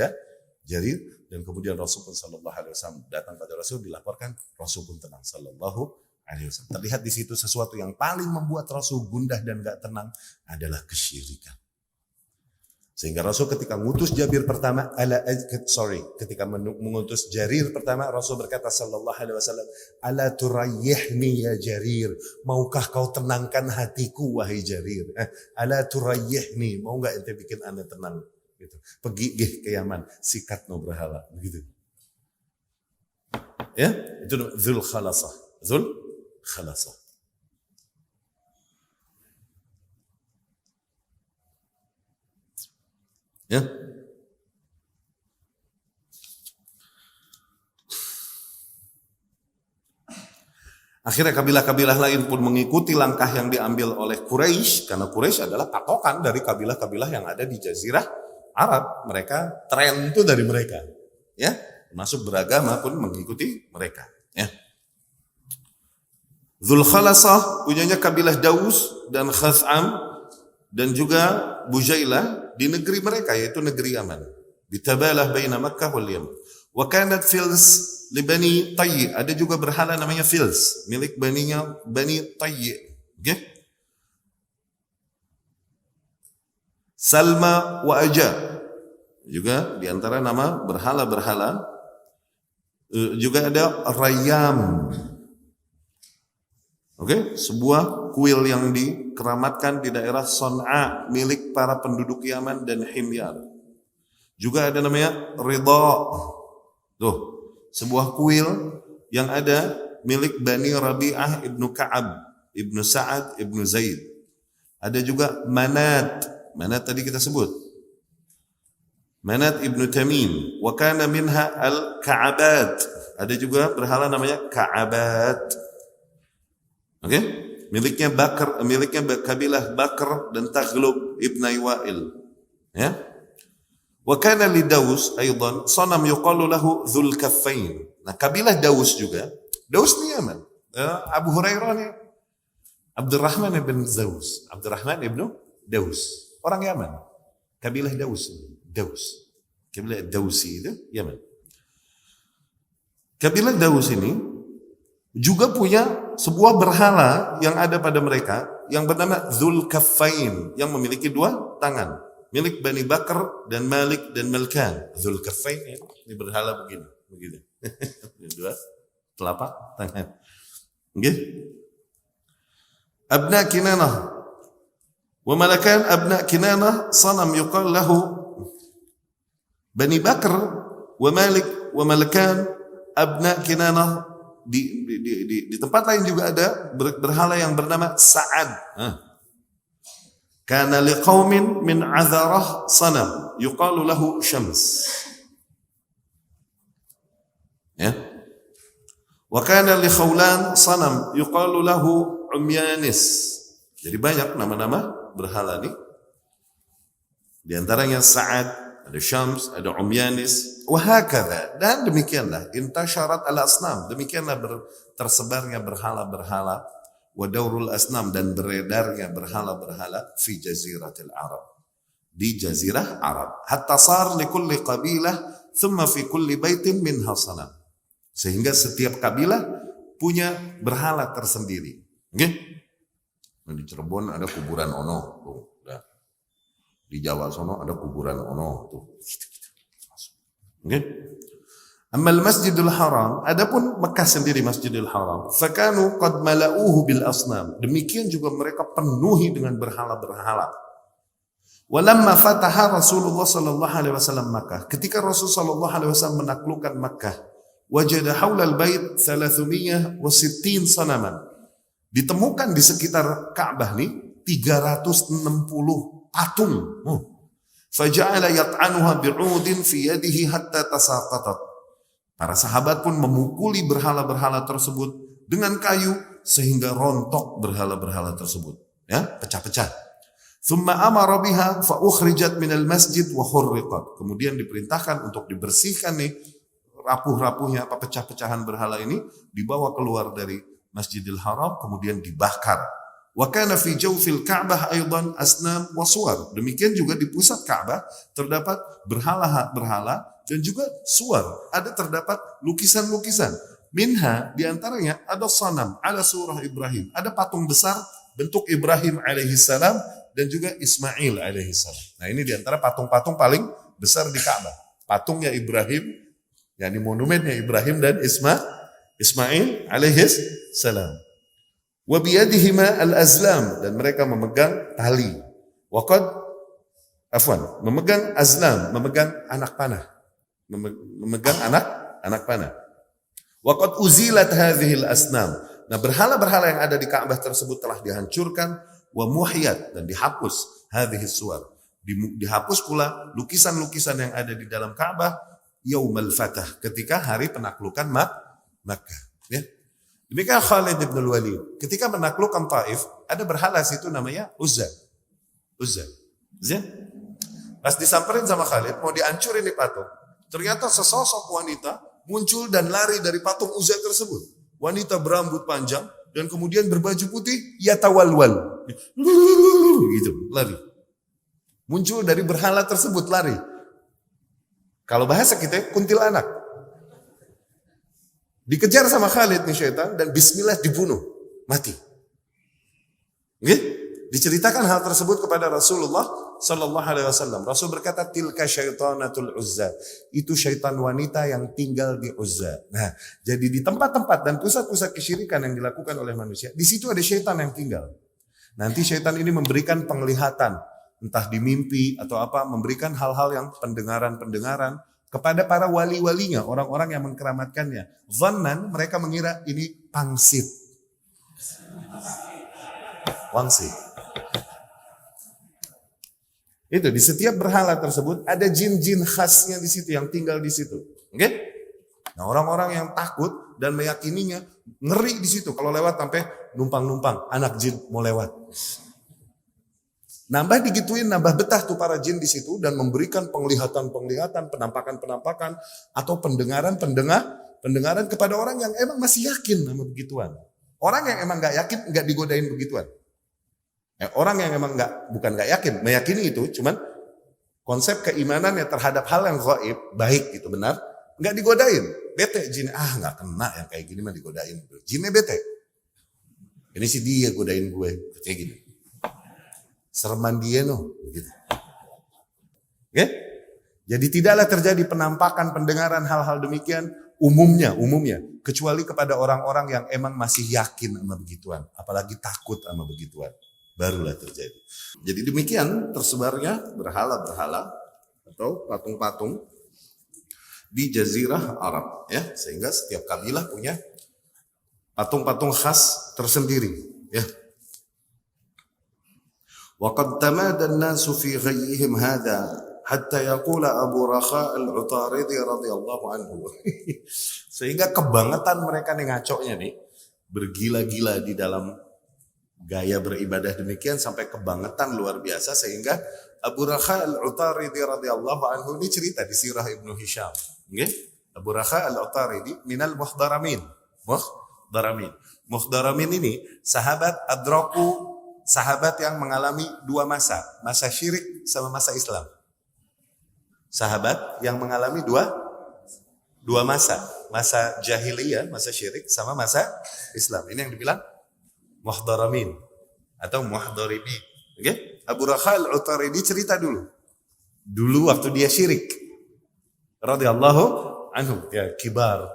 Jarir, dan kemudian Rasul pun sallallahu alaihi wasallam datang pada Rasul, dilaporkan, Rasul pun tenang sallallahu alaihi wasallam. Terlihat di situ sesuatu yang paling membuat Rasul gundah dan gak tenang adalah kesyirikan. Sehingga Rasul ketika mengutus mengutus Jarir pertama, Rasul berkata sallallahu alaihi wasallam, ala turayyihni ya Jarir, maukah kau tenangkan hatiku wahai Jarir? Ala turayyihni, mau enggak ente bikin anda tenang? Gitu. Pergi ke Yaman, sikat no berhala, begitu. Ya, itu Dzulkhalasah. Ya. Akhirnya kabilah-kabilah lain pun mengikuti langkah yang diambil oleh Quraisy, karena Quraisy adalah patokan dari kabilah-kabilah yang ada di Jazirah Arab. Mereka tren itu dari mereka, ya, termasuk beragama pun mengikuti mereka. Ya. Dzulkhalasah punyanya kabilah Daus dan Khath'am dan juga Bujailah di negeri mereka, yaitu negeri Yaman. Bitabalah baina Makkah wal Yaman. Wa kanat Fils li Bani Tayy, ada juga berhala namanya Fils, milik Bani Tayy. Okay? Salma wa Aja, juga di antara nama berhala-berhala. Juga ada Rayyam. Oke, sebuah kuil yang dikeramatkan di daerah Son'a milik para penduduk Yaman dan Himyar. Juga ada namanya ridha. Tuh, sebuah kuil yang ada milik Bani Rabi'ah ibnu Ka'ab, ibnu Sa'ad, ibnu Zaid. Ada juga Manat. Manat tadi kita sebut. Manat ibnu Tamim. Wa kana minha al-Ka'abat. Ada juga berhala namanya Ka'abat. Oke? Miliknya kabilah Bakr dan Taghlub ibn Wa'il. Ya? Wa kana li Daus aidan sanam yuqalu lahu Dzul Kaffain. Nah, kabilah Daus juga. Daus ni Yaman. Abu Hurairah ni Abdurrahman ibn Daus. Abdurrahman ibn Daus. Orang Yaman. Kabilah Daus. Daus. Kabilah Dausi itu Yaman. Kabilah Daus ini juga punya sebuah berhala yang ada pada mereka yang bernama Dzul Kaffain yang memiliki dua tangan. Milik Bani Bakr dan Malik dan Malkan. Dzul Kaffain ini berhala begini. Dua telapak tangan. Nggih. Abna Kinanah. Wa Malakan abna Kinanah sanam yuqal lahu Bani Bakr wa Malik wa Malkan abna Kinanah. Di tempat lain juga ada berhala yang bernama Sa'ad. Kana liqaumin min Azarah sanam yuqalu lahu Syams. Ya. Wa kana li Khawlan sanam yuqalu lahu Umyanis. Jadi banyak nama-nama berhala ini. Di antaranya Sa'ad, ada Syams, ada Umyanis, wa hakadha. Dan demikianlah intasharat al-asnam. Demikianlah tersebarnya berhala-berhala. Wa daurul asnam dan beredarnya berhala-berhala fi jaziratil Arab. Di jazirah Arab. Hatta sar li kulli qabilah thumma fi kulli baitin minha sanam. Sehingga setiap kabilah punya berhala tersendiri. Oke? Di Cirebon ada kuburan Ono. Tuh, di Jawa sono ada kuburan Ono. Tuh. Oke? Amal Masjidil Haram, adapun Mekah sendiri Masjidil Haram, fakanu qad mala'uhu bil asnam. Demikian juga mereka penuhi dengan berhala-berhala. Walamma fataha Rasulullah sallallahu alaihi wasallam Makkah. Ketika Rasul sallallahu alaihi wasallam menaklukkan Makkah, wajada haula al-bait 360 sanaman. Ditemukan di sekitar Ka'bah nih 360 patung. Faja'ala yat'anuha bi'udin fi yadihi hatta tasaqatat. Para sahabat pun memukuli berhala-berhala tersebut dengan kayu sehingga rontok berhala-berhala tersebut, ya, pecah-pecah. Thumma amara biha fa ukhrijat minal masjid wa hurriqat. Kemudian diperintahkan untuk dibersihkan nih rapuh-rapuhnya apa pecah-pecahan berhala ini, dibawa keluar dari Masjidil Haram kemudian dibakar. Wa kana fi jawfil Ka'bah aidan asnam wa suwar. Demikian juga di pusat Ka'bah terdapat berhala-berhala dan juga suwar, ada terdapat lukisan-lukisan. Minha diantaranya ada sanam ala surah Ibrahim, ada patung besar bentuk Ibrahim alaihissalam dan juga Ismail alaihissalam. Nah ini diantara patung-patung paling besar di Ka'bah. Patungnya Ibrahim, yakni monumennya Ibrahim dan Ismail alaihissalam. Wa biyadihima al-azlam, dan mereka memegang tali. Memegang azlam, memegang anak panah. Memegang anak panah. Waqad uzilat hadhil asnam. Nah, berhala-berhala yang ada di Ka'bah tersebut telah dihancurkan wa muhiyat dan dihapus hadhis suwar. Dihapus pula lukisan-lukisan yang ada di dalam Ka'bah yaumal fatah, ketika hari penaklukan Makkah, ya. Demikian Khalid bin Walid ketika menaklukkan Taif, ada berhala situ namanya Uzza. Pas disamperin sama Khalid mau dihancurin di patung. Ternyata sesosok wanita muncul dan lari dari patung Uzza tersebut. Wanita berambut panjang dan kemudian berbaju putih, yatawalwal. Gitu, lari. Muncul dari berhala tersebut, lari. Kalau bahasa kita, kuntilanak. Dikejar sama Khalid nih syaitan dan bismillah dibunuh, mati. Oke? Diceritakan hal tersebut kepada Rasulullah sallallahu alaihi wasallam. Rasul berkata, tilka syaitanatul Uzza. Itu syaitan wanita yang tinggal di Uzza. Nah, jadi di tempat-tempat dan pusat-pusat kesyirikan yang dilakukan oleh manusia, di situ ada syaitan yang tinggal. Nanti syaitan ini memberikan penglihatan entah di mimpi atau apa, memberikan hal-hal yang pendengaran-pendengaran kepada para wali-walinya, orang-orang yang mengkeramatkannya. Zannan, mereka mengira ini pangsit. Wangsit. Itu di setiap berhala tersebut ada jin-jin khasnya di situ yang tinggal di situ. Oke? Nah, orang-orang yang takut dan meyakininya ngeri di situ kalau lewat sampai numpang-numpang, anak jin mau lewat. Nambah digituin, nambah betah tuh para jin di situ dan memberikan penglihatan-penglihatan, penampakan-penampakan atau pendengaran kepada orang yang emang masih yakin sama begituan. Orang yang emang nggak yakin nggak digodain begituan. Orang yang emang bukan nggak yakin, meyakini itu, cuman konsep keimanannya terhadap hal yang gaib, baik gitu benar, nggak digodain. Bete jin, nggak kena yang kayak gini mah digodain. Jinnya bete. Ini sih dia godain gue, kayak gini. Sereman dia noh, gitu. Oke? Jadi tidaklah terjadi penampakan, pendengaran hal-hal demikian umumnya, kecuali kepada orang-orang yang emang masih yakin sama begituan, apalagi takut sama begituan. Barulah terjadi. Jadi demikian tersebarnya berhala-berhala atau patung-patung di Jazirah Arab, ya, sehingga setiap kabilah punya patung-patung khas tersendiri, ya. Wa qad tamada an-nasu fi ghayyihim hadha hatta yaqula Abu Rakha al-Utaridi radhiyallahu anhu. Sehingga kebangetan mereka nih ngaconya nih, bergila-gila di dalam gaya beribadah demikian sampai kebangetan luar biasa, sehingga Abu Rakha al-Utaridi radhiyallahu anhu ini cerita di Sirah Ibnu Hisham. Okay? Abu Rakha al-Utaridi minal muhdaramin. Muhdaramin ini sahabat adraku, sahabat yang mengalami dua masa syirik sama masa Islam. Sahabat yang mengalami dua masa jahiliyah, masa syirik sama masa Islam. Ini yang dibilang muhdaramin atau muhdaribi. Okay? Abu Rakha al-Utaridi cerita dulu waktu dia syirik, radhiyallahu anhu, ya, kibar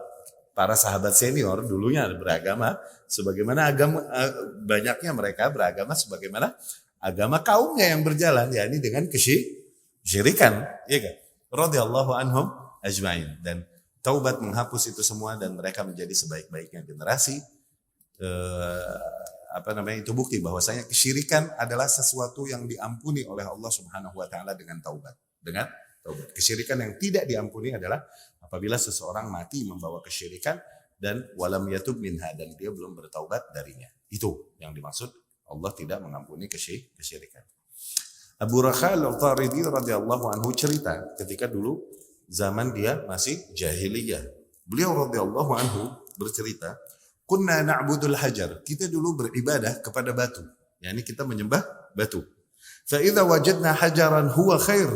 para sahabat senior dulunya beragama sebagaimana agama, banyaknya mereka beragama sebagaimana agama kaumnya yang berjalan, yakni dengan kesyirikan, ya kan? Radhiyallahu anhum ajma'in, dan taubat menghapus itu semua dan mereka menjadi sebaik-baiknya generasi. Itu bukti bahwasanya kesyirikan adalah sesuatu yang diampuni oleh Allah Subhanahu wa taala dengan taubat. Kesyirikan yang tidak diampuni adalah apabila seseorang mati membawa kesyirikan dan walam yatub minha, dan dia belum bertaubat darinya. Itu yang dimaksud Allah tidak mengampuni kesyirikan. Abu Rakha al-Utaridi radhiyallahu anhu cerita ketika dulu zaman dia masih jahiliyah. Beliau radhiyallahu anhu bercerita, kunna na'budul hajar. Kita dulu beribadah kepada batu. Yani kita menyembah batu. Fa idza wajadna hajaran huwa khair.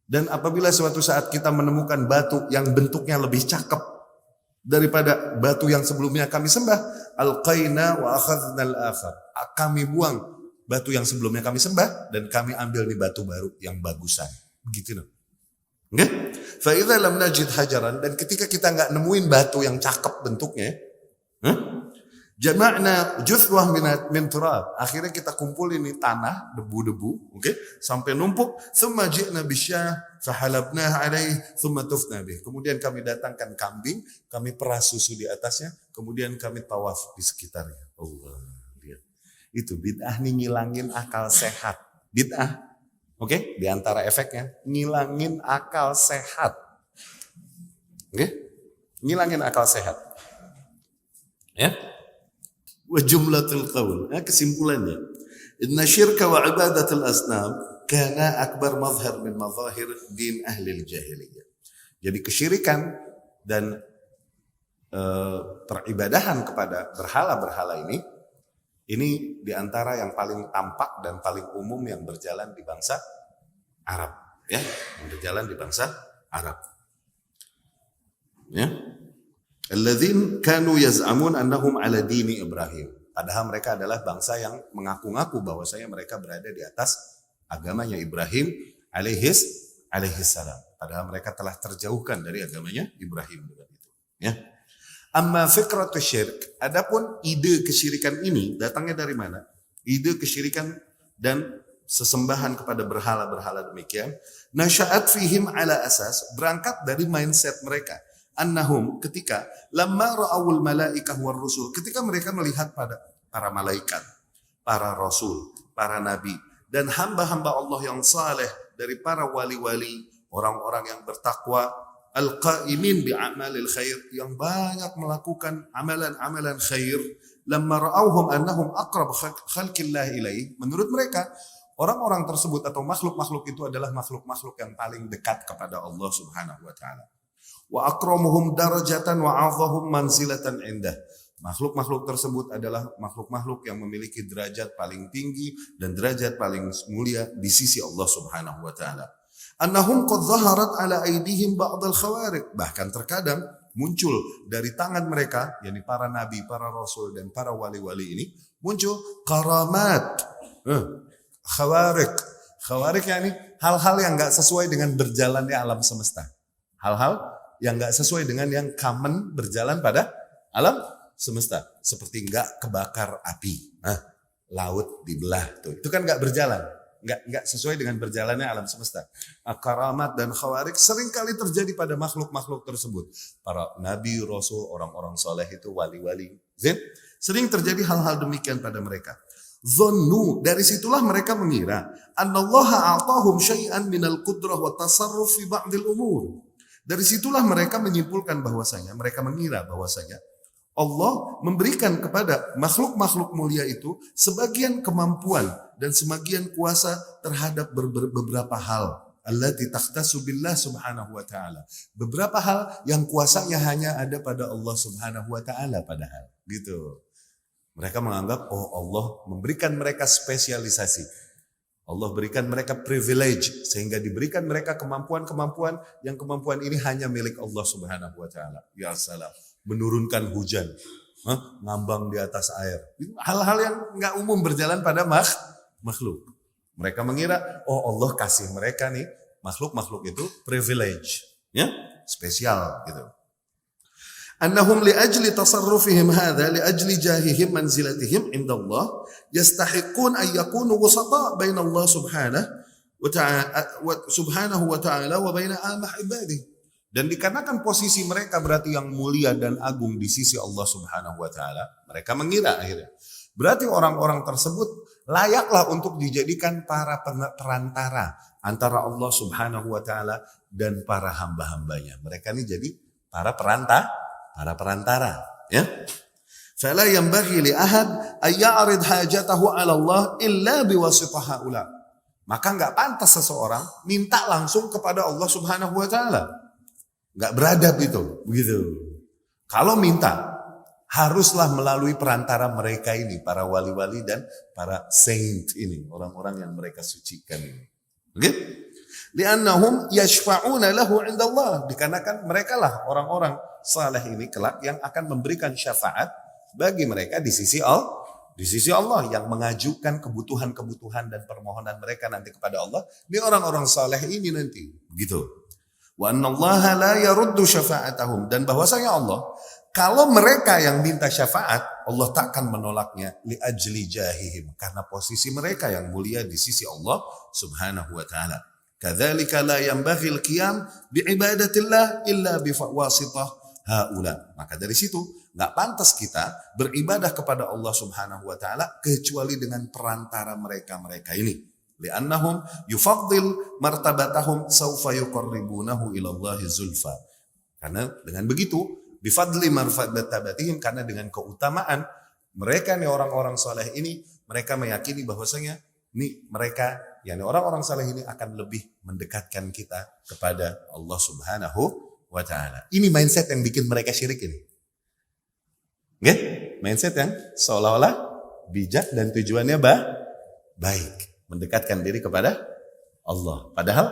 Dan apabila suatu saat kita menemukan batu yang bentuknya lebih cakep daripada batu yang sebelumnya kami sembah, alqaina wa akhadna al-akhar. Kami buang batu yang sebelumnya kami sembah dan kami ambil nih batu baru yang bagusan. Begitu loh. Oke? Fa idza lam najid hajaran, dan ketika kita enggak nemuin batu yang cakep bentuknya, jama'na juthwah min turab. Akhirnya kita kumpulin ini tanah, debu-debu, oke, sampai numpuk. Thumma ji'na bisyah fahalabnaha alaih thumma tufna bih. Kemudian kami datangkan kambing, kami peras susu di atasnya, kemudian kami tawaf di sekitarnya. Allah, lihat. Itu bid'ah nih, ngilangin akal sehat. Bid'ah, oke, di antara efeknya ngilangin akal sehat. Oke? Ngilangin akal sehat. Ya, wa jumlatul qaul, kesimpulannya, inna syirka wa ibadatul asnam kana akbar mazhar min mazahir din ahli jahiliyah. Jadi kesyirikan dan peribadahan kepada berhala-berhala ini diantara yang paling tampak dan paling umum yang berjalan di bangsa Arab, ya, yang berjalan di bangsa Arab, ya. Alladzin kanu yaz'amun annahum ala dini Ibrahim. Padahal mereka adalah bangsa yang mengaku-ngaku bahwasanya mereka berada di atas agamanya Ibrahim alaihis salam. Padahal mereka telah terjauhkan dari agamanya Ibrahim dengan itu, ya. Amma fikratu syirk, adapun ide kesyirikan ini datangnya dari mana? Ide kesyirikan dan sesembahan kepada berhala-berhala demikian, nasya'at fihim ala asas, berangkat dari mindset mereka. Annahum, ketika lamma ra'awul malaikah war rusul, ketika mereka melihat pada para malaikat, para rasul, para nabi, dan hamba-hamba Allah yang saleh dari para wali-wali, orang-orang yang bertakwa, al-qaimin bi'amalil khair, yang banyak melakukan amalan-amalan khair, lamma ra'awhum annahum aqrab khalqillah ilaih, menurut mereka orang-orang tersebut atau makhluk-makhluk itu adalah makhluk-makhluk yang paling dekat kepada Allah Subhanahu wa taala. Wa akramuhum darajatan wa 'azahum manzilatan indah. Makhluk-makhluk tersebut adalah makhluk-makhluk yang memiliki derajat paling tinggi dan derajat paling mulia di sisi Allah Subhanahu wa taala. Annahum qad zaharat ala aydihim ba'd al-khawariq. Bahkan terkadang muncul dari tangan mereka, yakni para nabi, para rasul dan para wali-wali ini, muncul karamat. Khawariq. Khawariq yakni hal-hal yang enggak sesuai dengan berjalannya alam semesta. Hal-hal yang enggak sesuai dengan yang common berjalan pada alam semesta. Seperti enggak kebakar api. Laut dibelah tuh. Itu kan enggak berjalan. Enggak sesuai dengan berjalannya alam semesta. Karamat dan khawariq sering kali terjadi pada makhluk-makhluk tersebut. Para nabi, rasul, orang-orang soleh itu, wali-wali. Sering terjadi hal-hal demikian pada mereka. Zonnu, dari situlah mereka mengira annallaha a'tahum syai'an minal qudrah wa tasarruf fi ba'dil umur. Dari situlah mereka menyimpulkan bahwasanya, mereka mengira bahwasanya Allah memberikan kepada makhluk-makhluk mulia itu sebagian kemampuan dan sebagian kuasa terhadap beberapa hal. Allati takhtassu billah subhanahu wa ta'ala. Beberapa hal yang kuasanya hanya ada pada Allah subhanahu wa ta'ala padahal. Gitu. Mereka menganggap, oh Allah memberikan mereka spesialisasi. Allah berikan mereka privilege. Sehingga diberikan mereka kemampuan-kemampuan yang kemampuan ini hanya milik Allah subhanahu wa ta'ala. Ya salam. Menurunkan hujan. Ngambang di atas air. Hal-hal yang gak umum berjalan pada makhluk. Mereka mengira, oh Allah kasih mereka nih, makhluk-makhluk itu privilege. Ya, spesial gitu. Annahum li ajli tasarrufihim hadha li ajli jahihim manzilatihim indallah yastahiqun an yakunu wasata baina Allah subhanahu wa ta'ala wa baina amah ibadihi. Dan dikarenakan posisi mereka berarti yang mulia dan agung di sisi Allah subhanahu wa ta'ala, mereka mengira akhirnya berarti orang-orang tersebut layaklah untuk dijadikan para perantara antara Allah subhanahu wa ta'ala dan para hamba-hambanya. Mereka ini jadi para perantara, ya. Fala yanbaghi li ahad ay ya'rid hajatahu 'ala Allah illa biwasitah haula. Maka enggak pantas seseorang minta langsung kepada Allah Subhanahu wa taala. Enggak beradab itu, begitu. Kalau minta haruslah melalui perantara mereka ini, para wali-wali dan para saint ini, orang-orang yang mereka sucikan ini. Oke? Li'annahum yashfa'una lahu 'inda Allah. Dikarenakan merekalah orang-orang saleh ini kelak yang akan memberikan syafaat bagi mereka di sisi Allah yang mengajukan kebutuhan-kebutuhan dan permohonan mereka nanti kepada Allah. Ini orang-orang saleh ini nanti, begitu. Wa annallaha la yaruddu syafa'atahum, dan bahwasanya Allah kalau mereka yang minta syafaat, Allah takkan menolaknya li ajli jahihim, karena posisi mereka yang mulia di sisi Allah Subhanahu wa taala. Kadzalika la yanbaghi al-qiyam bi'ibadatillah illa biwasitah haula. Maka dari situ enggak pantas kita beribadah kepada Allah Subhanahu wa taala kecuali dengan perantara mereka-mereka ini. Li'annahum yufaddil martabatahum sawfa yuqarribunahu ila Allah zulfa. Karena dengan begitu bifadli martabatihim, karena dengan keutamaan mereka nih orang-orang saleh ini, mereka meyakini bahwasanya ini mereka, yakni orang-orang saleh ini akan lebih mendekatkan kita kepada Allah Subhanahu wa ta'ala. Ini mindset yang bikin mereka syirik ini. Oke? Mindset yang seolah-olah bijak dan tujuannya baik. Mendekatkan diri kepada Allah. Padahal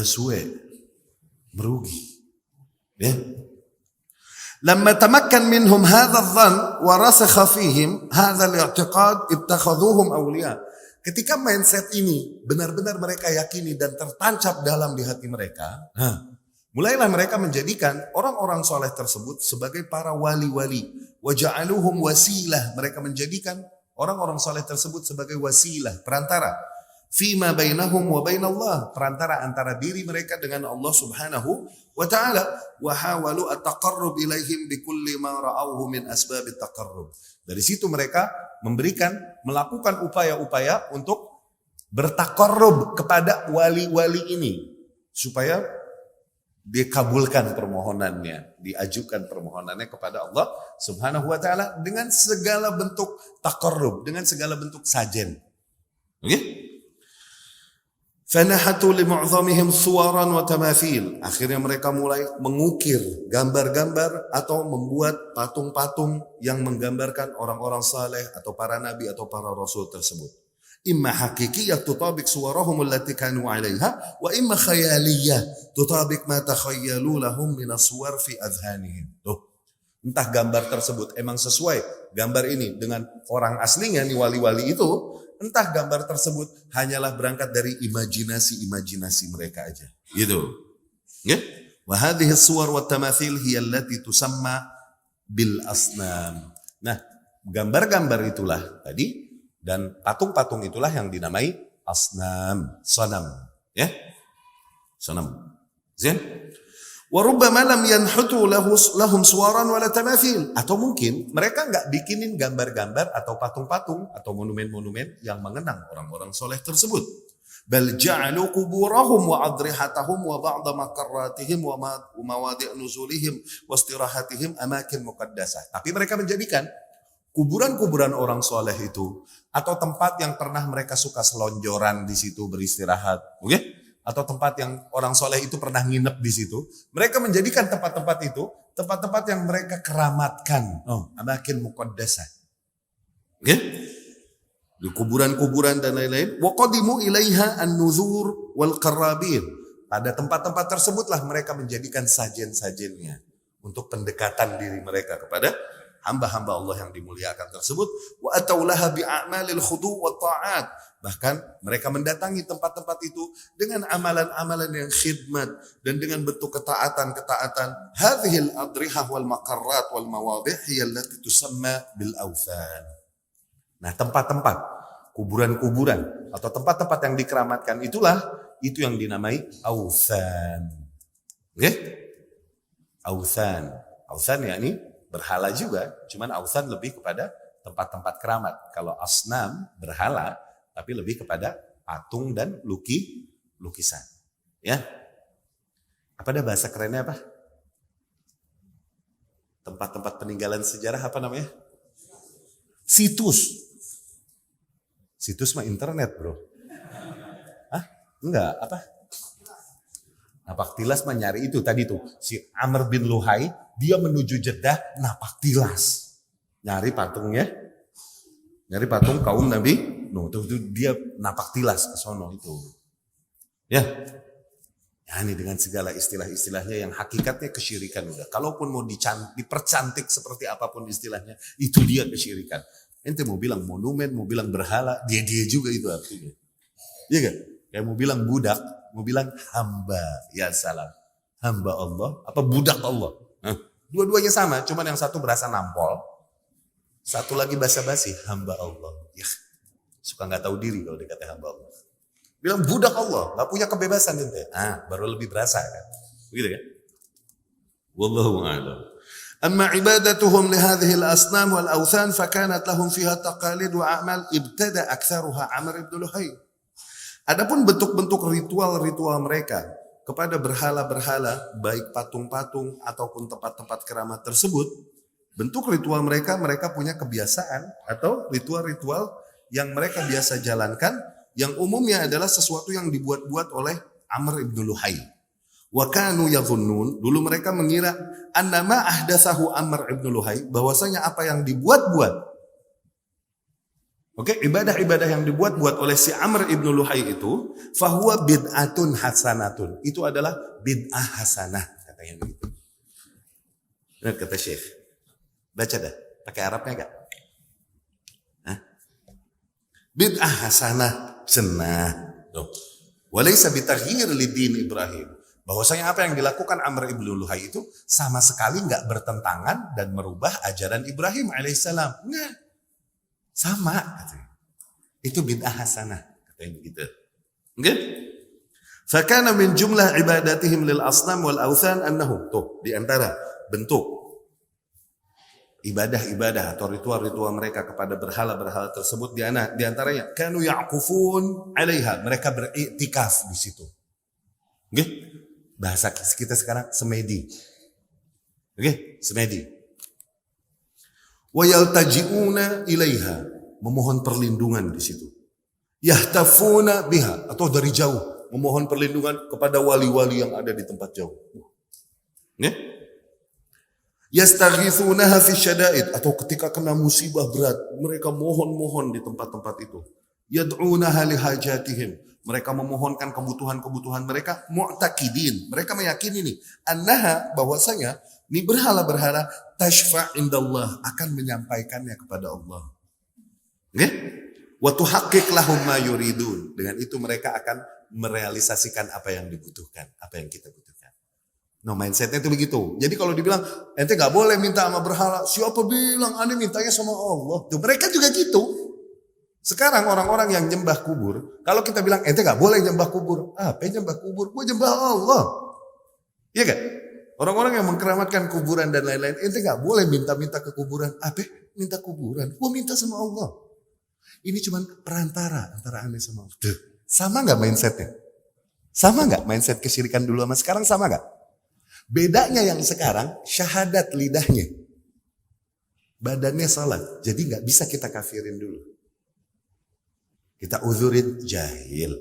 suwe. Merugi. Ya. Lamma tamakkan minhum hadha adh-dhann wa rasakha fihim hadha al-i'tiqad ittakhadhuhum awliya. Ketika mindset ini benar-benar mereka yakini dan tertancap dalam di hati mereka, mulailah mereka menjadikan orang-orang soleh tersebut sebagai para wali-wali. Wa ja'aluhum wasilah, mereka menjadikan orang-orang saleh tersebut sebagai wasilah, perantara. Fima bainahum wa bainallah, perantara antara diri mereka dengan Allah Subhanahu wa taala. Wa hawalu at-taqarrub ilaihim bikulli ma ra'awhu min asbabit taqarrub. Dari situ mereka melakukan upaya-upaya untuk bertaqarrub kepada wali-wali ini supaya dikabulkan permohonannya, diajukan permohonannya kepada Allah Subhanahu wa taala dengan segala bentuk taqarrub, dengan segala bentuk sajen. Oke? Fanahatu li mu'zamihim suwaran wa tamathil. Akhirnya mereka mulai mengukir gambar-gambar atau membuat patung-patung yang menggambarkan orang-orang saleh atau para nabi atau para rasul tersebut. Imma hakikiyah tutabik suwarahum allati kanu 'alaiha wa imma khayaliyah tutabik ma takhayyalu lahum min aswar fi adhanihim. Tuh. Entah gambar tersebut emang sesuai gambar ini dengan orang aslinya nih wali-wali itu, entah gambar tersebut hanyalah berangkat dari imajinasi mereka aja. Gitu. Ya? Wa hadhihi as-suwar wa tamathil hiya allati tusamma bil asnam. Nah, gambar-gambar itulah tadi dan patung-patung itulah yang dinamai asnam, sanam, ya. Sanam. Zin? Wa rubbama lam yanhutu lahum suwaran wala tamathil, atau mungkin mereka enggak bikinin gambar-gambar atau patung-patung atau monumen-monumen yang mengenang orang-orang soleh tersebut. Bal ja'alu quburahum wa adrihatahum wa ba'da maqarratihim wa mawadi' nuzulihim wa istirahatihim amakin muqaddasah. Tapi mereka menjadikan kuburan-kuburan orang soleh itu atau tempat yang pernah mereka suka selonjoran di situ beristirahat, oke? Atau tempat yang orang soleh itu pernah nginep di situ, mereka menjadikan tempat-tempat itu tempat-tempat yang mereka keramatkan, amakin muqaddasah, oke? Di kuburan-kuburan dan lain-lain. Wa qadimu ilaiha an-nuzur wal qarabin. Pada tempat-tempat tersebutlah mereka menjadikan sajen-sajennya untuk pendekatan diri mereka kepada hamba-hamba Allah yang dimuliakan tersebut. Wa ataulaha bi'amalil khudu' wa ta'at. Bahkan mereka mendatangi tempat-tempat itu dengan amalan-amalan yang khidmat dan dengan bentuk ketaatan-ketaatan. Hadhil adrihah wal maqarrat wal mawadih hiya allati tusamma bil awthan. Nah, tempat-tempat, kuburan-kuburan atau tempat-tempat yang dikeramatkan itu yang dinamai awthan. Oke? Awthan. Awthan yakni berhala juga, cuman awthan lebih kepada tempat-tempat keramat. Kalau asnam, berhala, tapi lebih kepada patung dan lukisan. Ya. Apa ada bahasa kerennya apa? Tempat-tempat peninggalan sejarah apa namanya? Situs. Situs mah internet, bro. Hah? Enggak, apa? Napak tilas mah nyari itu tadi tuh. Si Amr bin Luhai, dia menuju Jeddah napak tilas. Nyari patungnya. Nyari patung kaum Nabi Nuh. Itu dia napak tilas ke sono itu. Ya. Ya ini dengan segala istilah-istilahnya yang hakikatnya kesyirikan udah. Kalaupun mau dipercantik seperti apapun istilahnya, itu dia kesyirikan. Ente mau bilang monumen, mau bilang berhala, dia juga itu artinya. Iya kan? Kayak mau bilang budak, mau bilang hamba. Ya salam. Hamba Allah, apa budak Allah? Dua-duanya sama, cuman yang satu berasa nampol. Satu lagi basa-basi, hamba Allah. Ya, suka nggak tahu diri kalau dikata hamba Allah. Bilang budak Allah, nggak punya kebebasan ente. Baru lebih berasa kan? Begitu kan? Wallahu a'lam. Amma ibadatuhum li hadhihi al-asnam wal awthan fakanat lahum fiha taqalid wa a'mal ibtada aktsaruha Amr ibn Luhai. Adapun bentuk-bentuk ritual-ritual mereka kepada berhala-berhala, baik patung-patung ataupun tempat-tempat keramat tersebut, bentuk ritual mereka punya kebiasaan atau ritual-ritual yang mereka biasa jalankan, yang umumnya adalah sesuatu yang dibuat-buat oleh Amr ibn Luhai. Wa kanu yadhunnun, dulu mereka mengira annama ahdatsahu Amr ibn Luhai, bahwasanya apa yang dibuat-buat, ibadah-ibadah yang dibuat-buat oleh si Amr ibn Luhai itu, fahuwa bid'atun hasanatun, itu adalah bid'ah hasanah, katanya begitu. Benar kata Syekh. Baca dah, pakai Arabnya enggak? Bid'ah hasanah, senah. Walaysa bitaghyir lidin Ibrahim. Bahwasanya apa yang dilakukan Amr ibn Luhai itu sama sekali enggak bertentangan dan merubah ajaran Ibrahim alaihissalam. Enggak. Sama katanya. Itu bid'ah hasanah katanya begitu. Oke? Fakana min jumlah ibadatihim lil asnam wal authan annahum, tuh di antara bentuk ibadah-ibadah atau ritual-ritual mereka kepada berhala-berhala tersebut di antaranya kanu ya'kufun 'alaiha, mereka beriktikaf di situ. Oke? Bahasa kita sekarang semedi. Oke, semedi. Wa yaltaji'una ilaiha, memohon perlindungan di situ. Yahtafuna biha, atau dari jauh memohon perlindungan kepada wali-wali yang ada di tempat jauh. Ya? Yastaghithunaha fi syada'id, atau ketika kena musibah berat, mereka mohon-mohon di tempat-tempat itu. Yad'unaha lihajatihim, mereka memohonkan kebutuhan-kebutuhan mereka. Mu'taqidin, mereka meyakini nih, annaha, bahwasanya ini berhala-berhala tashfa' indallah, akan menyampaikannya kepada Allah. Oke? Wa tuhaqqiq lahum ma yuridun, dengan itu mereka akan merealisasikan apa yang dibutuhkan, apa yang kita butuhkan. No, mindsetnya itu begitu. Jadi kalau dibilang ente nggak boleh minta sama berhala, siapa bilang ane mintanya sama Allah? Tuh mereka juga gitu. Sekarang orang-orang yang nyembah kubur, kalau kita bilang ente nggak boleh nyembah kubur, apa nyembah kubur? Gue nyembah Allah, iya kan? Orang-orang yang mengkeramatkan kuburan dan lain-lain, ente nggak boleh minta-minta ke kuburan, apa? Minta kuburan, gue minta sama Allah. Ini cuma perantara antara ane sama Allah. Sama nggak mindsetnya? Sama nggak mindset kesyirikan dulu sama sekarang, sama nggak? Bedanya yang sekarang syahadat lidahnya, badannya salat, jadi nggak bisa kita kafirin dulu. Kita uzurin jahil.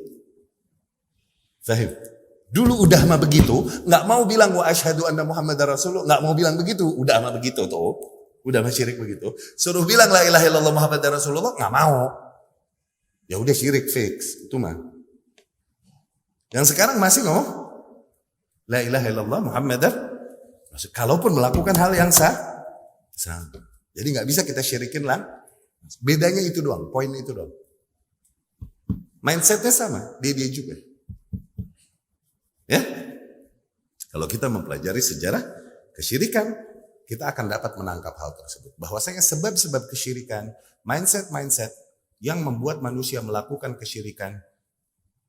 Fahim? Dulu udah mah begitu, nggak mau bilang wa asyhadu anna Muhammadar Rasulullah, nggak mau bilang begitu, udah mah begitu tuh, udah mah syirik begitu. Suruh bilang la ilaha illallah Muhammadar Rasulullah, nggak mau. Ya udah syirik fix, itu mah. Yang sekarang masih ngomong la ilaha illallah Muhammadar Rasul. Kalaupun melakukan hal yang sah. Jadi nggak bisa kita syirikin lah. Bedanya itu doang, poin itu doang. Mindsetnya sama, dia juga. Ya, kalau kita mempelajari sejarah kesyirikan, kita akan dapat menangkap hal tersebut. Bahwasanya sebab-sebab kesyirikan, mindset yang membuat manusia melakukan kesyirikan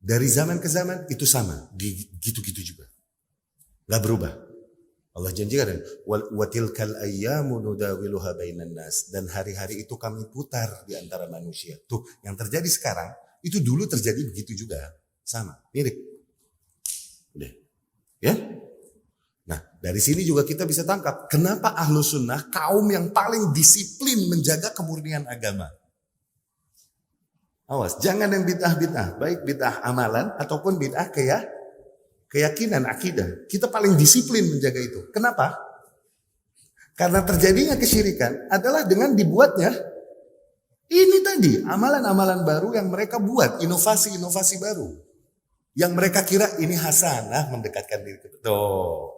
dari zaman ke zaman itu sama, gitu-gitu juga. Gak berubah. Allah janjikan, wa tilkal ayyamu nudawiluha bainan nas, dan hari-hari itu kami putar di antara manusia. Tuh, yang terjadi sekarang itu dulu terjadi begitu juga, sama, mirip. Udah. Ya? Nah, dari sini juga kita bisa tangkap kenapa Ahlus Sunnah kaum yang paling disiplin menjaga kemurnian agama. Awas, jangan yang bid'ah-bid'ah, baik bid'ah amalan ataupun bid'ah keyakinan, akidah. Kita paling disiplin menjaga itu. Kenapa? Karena terjadinya kesyirikan adalah dengan dibuatnya ini tadi, amalan-amalan baru yang mereka buat, inovasi-inovasi baru. Yang mereka kira ini hasanah mendekatkan diri ke betul.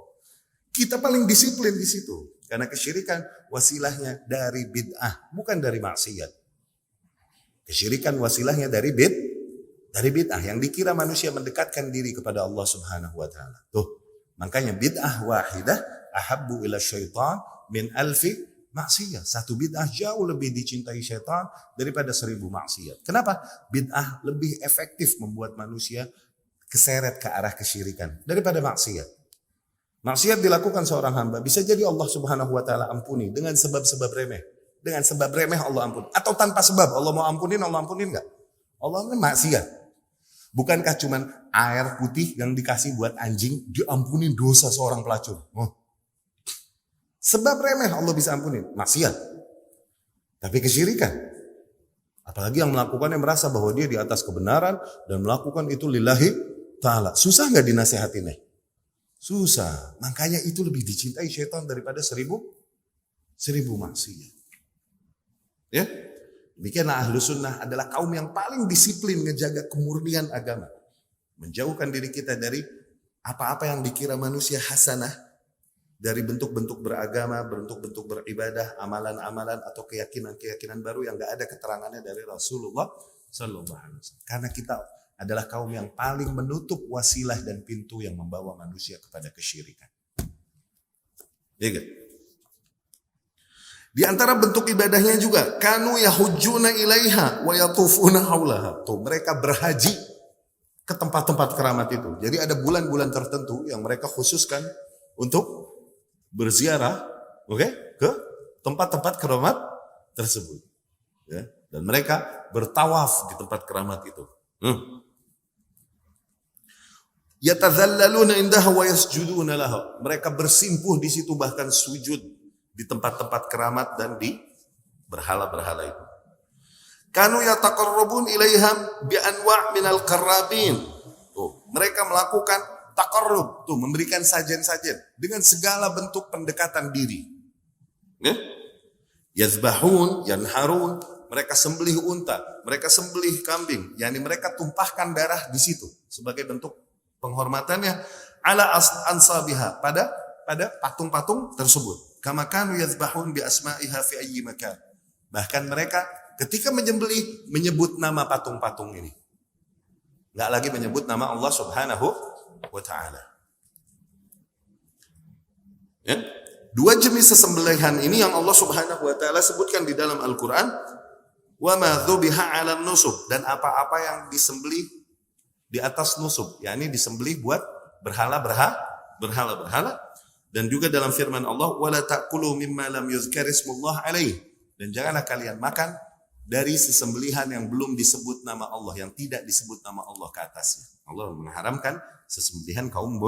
Kita paling disiplin di situ. Karena kesyirikan wasilahnya dari bid'ah, bukan dari maksiat. Kesyirikan wasilahnya dari bid'ah yang dikira manusia mendekatkan diri kepada Allah Subhanahu wa taala. Tuh, makanya bid'ah wahidah ahabbu ila syaitan min alfi maksiyah. Satu bid'ah jauh lebih dicintai syaitan daripada 1000 maksiat. Kenapa? Bid'ah lebih efektif membuat manusia keseret ke arah kesyirikan daripada maksiat. Maksiat dilakukan seorang hamba bisa jadi Allah Subhanahu wa taala ampuni dengan sebab-sebab remeh. Dengan sebab remeh Allah ampuni. Atau tanpa sebab Allah mau ampunin, Allah ampunin enggak? Allah ini maksiat. Bukankah cuman air putih yang dikasih buat anjing diampunin dosa seorang pelacur? Oh. Sebab remeh Allah bisa ampunin, maksiat. Tapi kesyirikan. Apalagi yang melakukannya merasa bahwa dia di atas kebenaran dan melakukan itu lillahi ta'ala. Susah enggak dinasehatinnya? Susah. Makanya itu lebih dicintai syaitan daripada 1000 maksiat. Ya, demikianlah Ahlus Sunnah adalah kaum yang paling disiplin ngejaga kemurnian agama. Menjauhkan diri kita dari apa-apa yang dikira manusia hasanah, dari bentuk-bentuk beragama, bentuk-bentuk beribadah, amalan-amalan atau keyakinan-keyakinan baru yang gak ada keterangannya dari Rasulullah Sallallahu Alaihi Wasallam. Karena kita adalah kaum yang paling menutup wasilah dan pintu yang membawa manusia kepada kesyirikan. Ya kan? Di antara bentuk ibadahnya juga kanu yahujjuna ilaiha wa yatufuna haulaha. Tuh, mereka berhaji ke tempat-tempat keramat itu. Jadi ada bulan-bulan tertentu yang mereka khususkan untuk berziarah, ke tempat-tempat keramat tersebut. Ya, dan mereka bertawaf di tempat keramat itu. Yatazallaluna indaha wa yasjuduna laha. Mereka bersimpuh di situ, bahkan sujud di tempat-tempat keramat dan di berhala-berhala itu. Kanu yataqarrabun ilaiham bi anwa' minal qarrabin. Tuh, mereka melakukan taqarrub, tuh memberikan sajen-sajen dengan segala bentuk pendekatan diri. Ya? Yazbahun, yanharun, mereka sembelih unta, mereka sembelih kambing, yakni mereka tumpahkan darah di situ sebagai bentuk penghormatannya ala ansabiha pada patung-patung tersebut. Kama kanu yazbahun bi asma'iha fi ayyi makan. Bahkan mereka ketika menyembelih menyebut nama patung-patung ini. Enggak lagi menyebut nama Allah Subhanahu wa taala. Ya? Dua jenis sesembelihan ini yang Allah Subhanahu wa taala sebutkan di dalam Al-Qur'an, wa ma dzubiha 'ala nusub, dan apa-apa yang disembelih di atas nusub, yakni disembelih buat berhala-berhala, dan juga dalam firman Allah, wala ta'kulu mimma lam yuzkar ismullah alaih, dan janganlah kalian makan dari sesembelihan yang belum disebut nama Allah, yang tidak disebut nama Allah ke atasnya. Allah mengharamkan sesembelihan kaum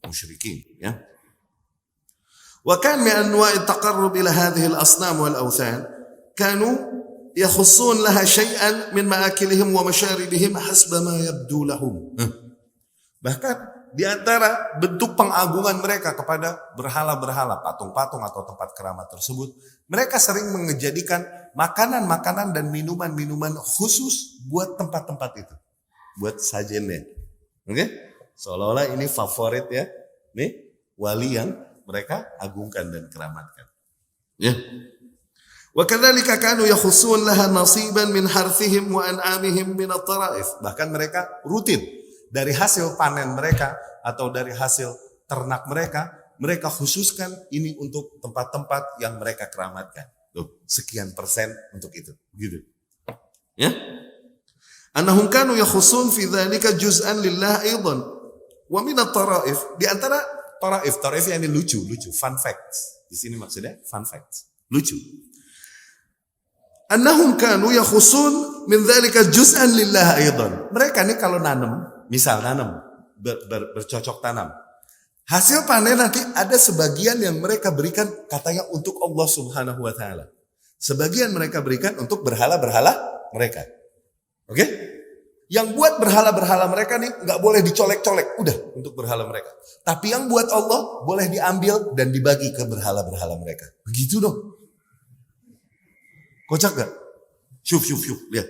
musyrikin, ya. Wa kan min anwa'i taqarrub ila hadhihi al-asnam wal awthan kanu yakhussun laha syai'an min ma'akilihim wa masharibihim hasba ma yabdu lahum. Bahkan di antara bentuk pengagungan mereka kepada berhala-berhala, patung-patung atau tempat keramat tersebut, mereka sering menjadikan makanan-makanan dan minuman-minuman khusus buat tempat-tempat itu, buat sajennya. Oke? Seolah-olah ini favorit ya, nih wali yang mereka agungkan dan keramatkan. Ya. Wa kadzalika kanu yakhussun laha nasiban min harthihim wa an'amihim min at-tara'if. Bahkan mereka rutin dari hasil panen mereka atau dari hasil ternak mereka, mereka khususkan ini untuk tempat-tempat yang mereka keramatkan. Loh, sekian persen untuk itu, gitu. Ya. Annahum kanu yakhussun fi dzalika juz'an lillah aidan. Wa min at-tara'if, di antara Taraif yang ini lucu, fun facts. Di sini maksudnya fun facts, lucu. Annahum kanu yakhusun min dzalika juz'an lillah aidan. Mereka nih kalau nanam, misal nanam, bercocok tanam. Hasil panen nanti ada sebagian yang mereka berikan katanya untuk Allah Subhanahu wa taala. Sebagian mereka berikan untuk berhala-berhala mereka. Oke? Yang buat berhala-berhala mereka nih nggak boleh dicolek-colek, udah untuk berhala mereka. Tapi yang buat Allah boleh diambil dan dibagi ke berhala-berhala mereka. Begitu dong. Kocak gak? Syuf, lihat.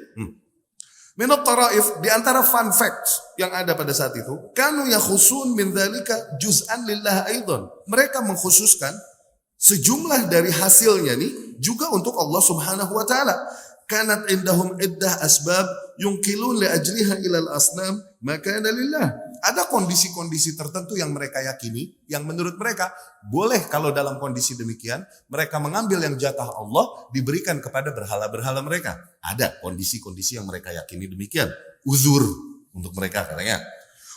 Minat taraif, di antara fun facts yang ada pada saat itu, kanu yakhusun min dzalika juz'an lillah aidan. Mereka mengkhususkan sejumlah dari hasilnya nih juga untuk Allah Subhanahu wa taala. Kanat indahum iddah asbab yungkilun li ajliha ilal asnam maka lillah. Ada kondisi-kondisi tertentu yang mereka yakini, yang menurut mereka boleh kalau dalam kondisi demikian mereka mengambil yang jatah Allah diberikan kepada berhala-berhala mereka. Ada kondisi-kondisi yang mereka yakini demikian. Uzur untuk mereka katanya.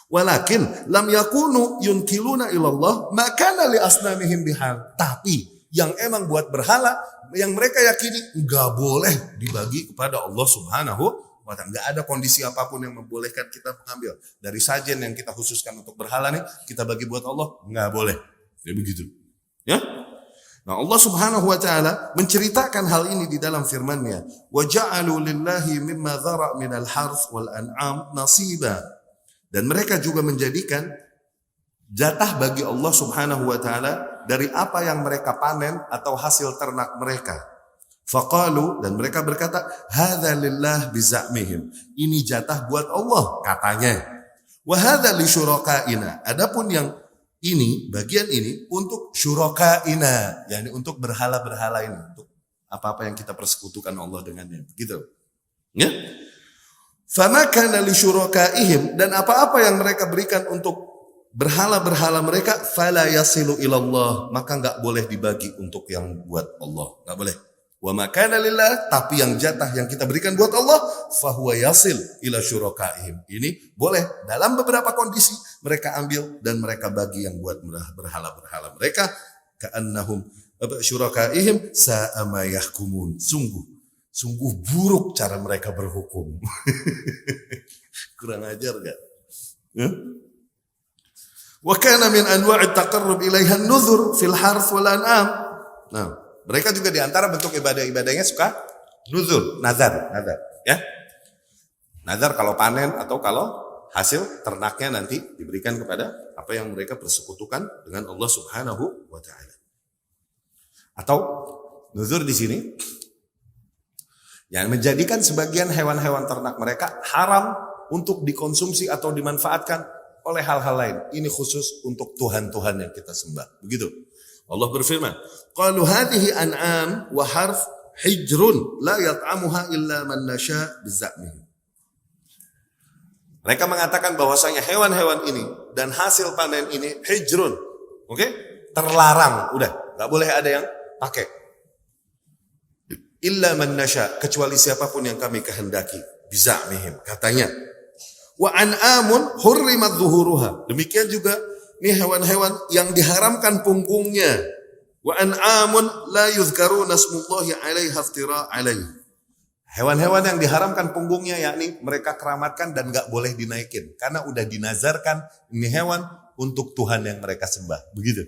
Walakin lam yakunu yunkiluna ilallah maka li asnamihim bihal. Tapi yang emang buat berhala, yang mereka yakini nggak boleh dibagi kepada Allah Subhanahu wa taala. Nggak ada kondisi apapun yang membolehkan kita mengambil dari sajen yang kita khususkan untuk berhala nih, kita bagi buat Allah, nggak boleh. Ya begitu. Ya. Nah, Allah Subhanahu wa taala menceritakan hal ini di dalam firman-Nya, "Wa ja'alu lillahi mimma dhara' minal harth wal an'am nasiba." Dan mereka juga menjadikan jatah bagi Allah Subhanahu wa taala dari apa yang mereka panen atau hasil ternak mereka. Faqalu, dan mereka berkata, hadza lillah bizamihim. Ini jatah buat Allah katanya. Wa hadza li syurakaina. Adapun yang ini, bagian ini untuk syurakaina, yakni untuk berhala-berhala ini, untuk apa-apa yang kita persekutukan Allah dengannya, begitu. Ya? Fama kana li syurakaihim, dan apa-apa yang mereka berikan untuk berhala-berhala mereka fala yasilu ilallah, maka enggak boleh dibagi untuk yang buat Allah, enggak boleh. Wa makana lillah, tapi yang jatah yang kita berikan buat Allah fahuwa yasil ila syurakaihim. Ini boleh dalam beberapa kondisi mereka ambil dan mereka bagi yang buat berhala-berhala mereka, ka'annahum syurakaihim sa'a ma yahkumun. Sungguh buruk cara mereka berhukum. Kurang ajar enggak? Wa kana min anwa'it taqarrub ilaiha an-nuzur fil harth wal an'am. Nah, mereka juga diantara bentuk ibadah-ibadahnya suka nuzur, nazar, ya. Nazar kalau panen atau kalau hasil ternaknya nanti diberikan kepada apa yang mereka persekutukan dengan Allah Subhanahu wa taala. Atau nuzur di sini yang menjadikan sebagian hewan-hewan ternak mereka haram untuk dikonsumsi atau dimanfaatkan oleh hal-hal lain. Ini khusus untuk Tuhan-Tuhan yang kita sembah. Begitu. Allah berfirman, qalu hadhihi an'am wa harf hijrun la yat'amuha illa man nasha bizamihim. Mereka mengatakan bahwasanya hewan-hewan ini dan hasil panen ini hijrun. Oke? Terlarang, udah, enggak boleh ada yang pakai. Illa man nasha, kecuali siapapun yang kami kehendaki bizamihim, katanya. Wa an'amun hurrimat zuhuruha. Demikian juga ini hewan-hewan yang diharamkan punggungnya. Wa an'amun la yuzkaruna ismullahi 'alaiha iftira 'alaihi. Hewan-hewan yang diharamkan punggungnya yakni mereka keramatkan dan enggak boleh dinaikin karena udah dinazarkan ini hewan untuk Tuhan yang mereka sembah. Begitu.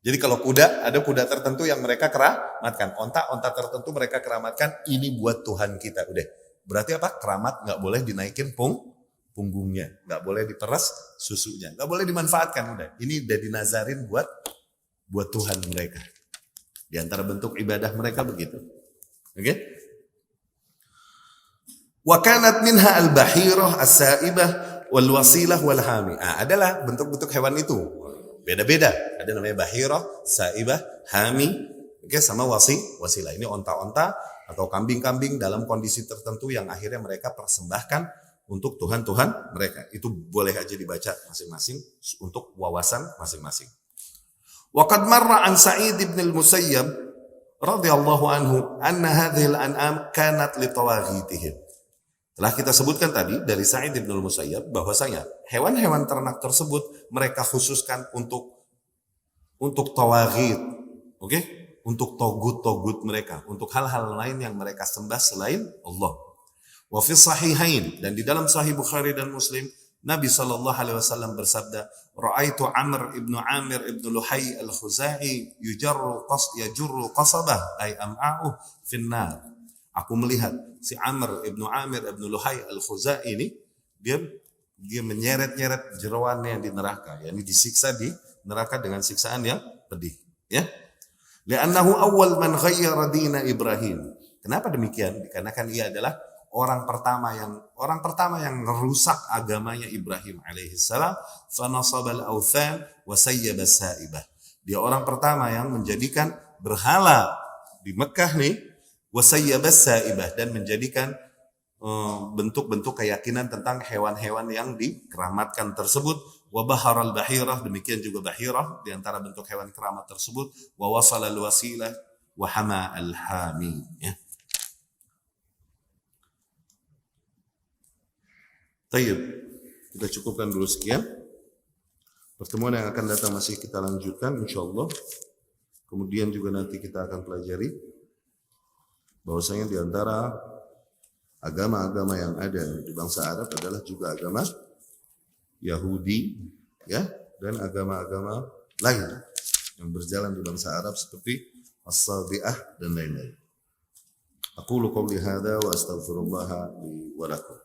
Jadi kalau kuda, ada kuda tertentu yang mereka keramatkan, onta tertentu mereka keramatkan, ini buat Tuhan kita. Udah. Berarti apa? Keramat enggak boleh dinaikin punggungnya, nggak boleh diperas susunya, nggak boleh dimanfaatkan, udah. Ini udah dinazarin buat Tuhan mereka. Di antara bentuk ibadah mereka begitu. Oke? Wa kanat minha al-bahirah as-sa'ibah wal wasilah wal hami. Adalah bentuk-bentuk hewan itu. Beda-beda. Ada namanya bahirah, sa'ibah, hami, oke, sama wasilah. Ini onta-onta atau kambing-kambing dalam kondisi tertentu yang akhirnya mereka persembahkan untuk Tuhan-Tuhan mereka. Itu boleh aja dibaca masing-masing untuk wawasan masing-masing. Wa qad marra an Sa'id ibn al-Musayyab radhiyallahu anhu anna hadhihi al-an'am kanat li tawaghitihim. Telah kita sebutkan tadi dari Sa'id ibn al-Musayyab bahwasanya hewan-hewan ternak tersebut mereka khususkan untuk tawaghit. Oke? Untuk togut-togut mereka, untuk hal-hal lain yang mereka sembah selain Allah. Wa fi sahihain, dan di dalam Sahih Bukhari dan Muslim Nabi sallallahu alaihi wasallam bersabda, "Ra'aitu Amr ibnu Amir ibnu Luhai al-Khuzai yajurru qasabah ay am'a'u finnar." Aku melihat si Amr ibnu Amir ibnu Luhai al-Khuzai ini dia menyeret-nyeret jeroannya di neraka, yakni disiksa di neraka dengan siksaan yang pedih, ya. Li'annahu awwal man ghayyara dina Ibrahim. Kenapa demikian? Dikarenakan ia adalah orang pertama yang merusak agamanya Ibrahim alaihissalam, fa nasabal authan wa sayyaba saibah. Dia orang pertama yang menjadikan berhala di Mekah nih, wa sayyaba saibah, dan menjadikan bentuk-bentuk keyakinan tentang hewan-hewan yang dikeramatkan tersebut. Wa baharal bahirah, demikian juga bahirah di antara bentuk hewan keramat tersebut. Wa wasala al wasilah wa hama al hami, ya. Tayyib, kita cukupkan dulu sekian. Pertemuan yang akan datang masih kita lanjutkan insyaallah. Kemudian juga nanti kita akan pelajari bahwasanya di antara agama-agama yang ada di bangsa Arab adalah juga agama Yahudi, ya, dan agama-agama lain yang berjalan di bangsa Arab seperti As-Sabi'ah dan lain-lain. Aqulu qawli hadza wa astaghfirullah li wa lakum.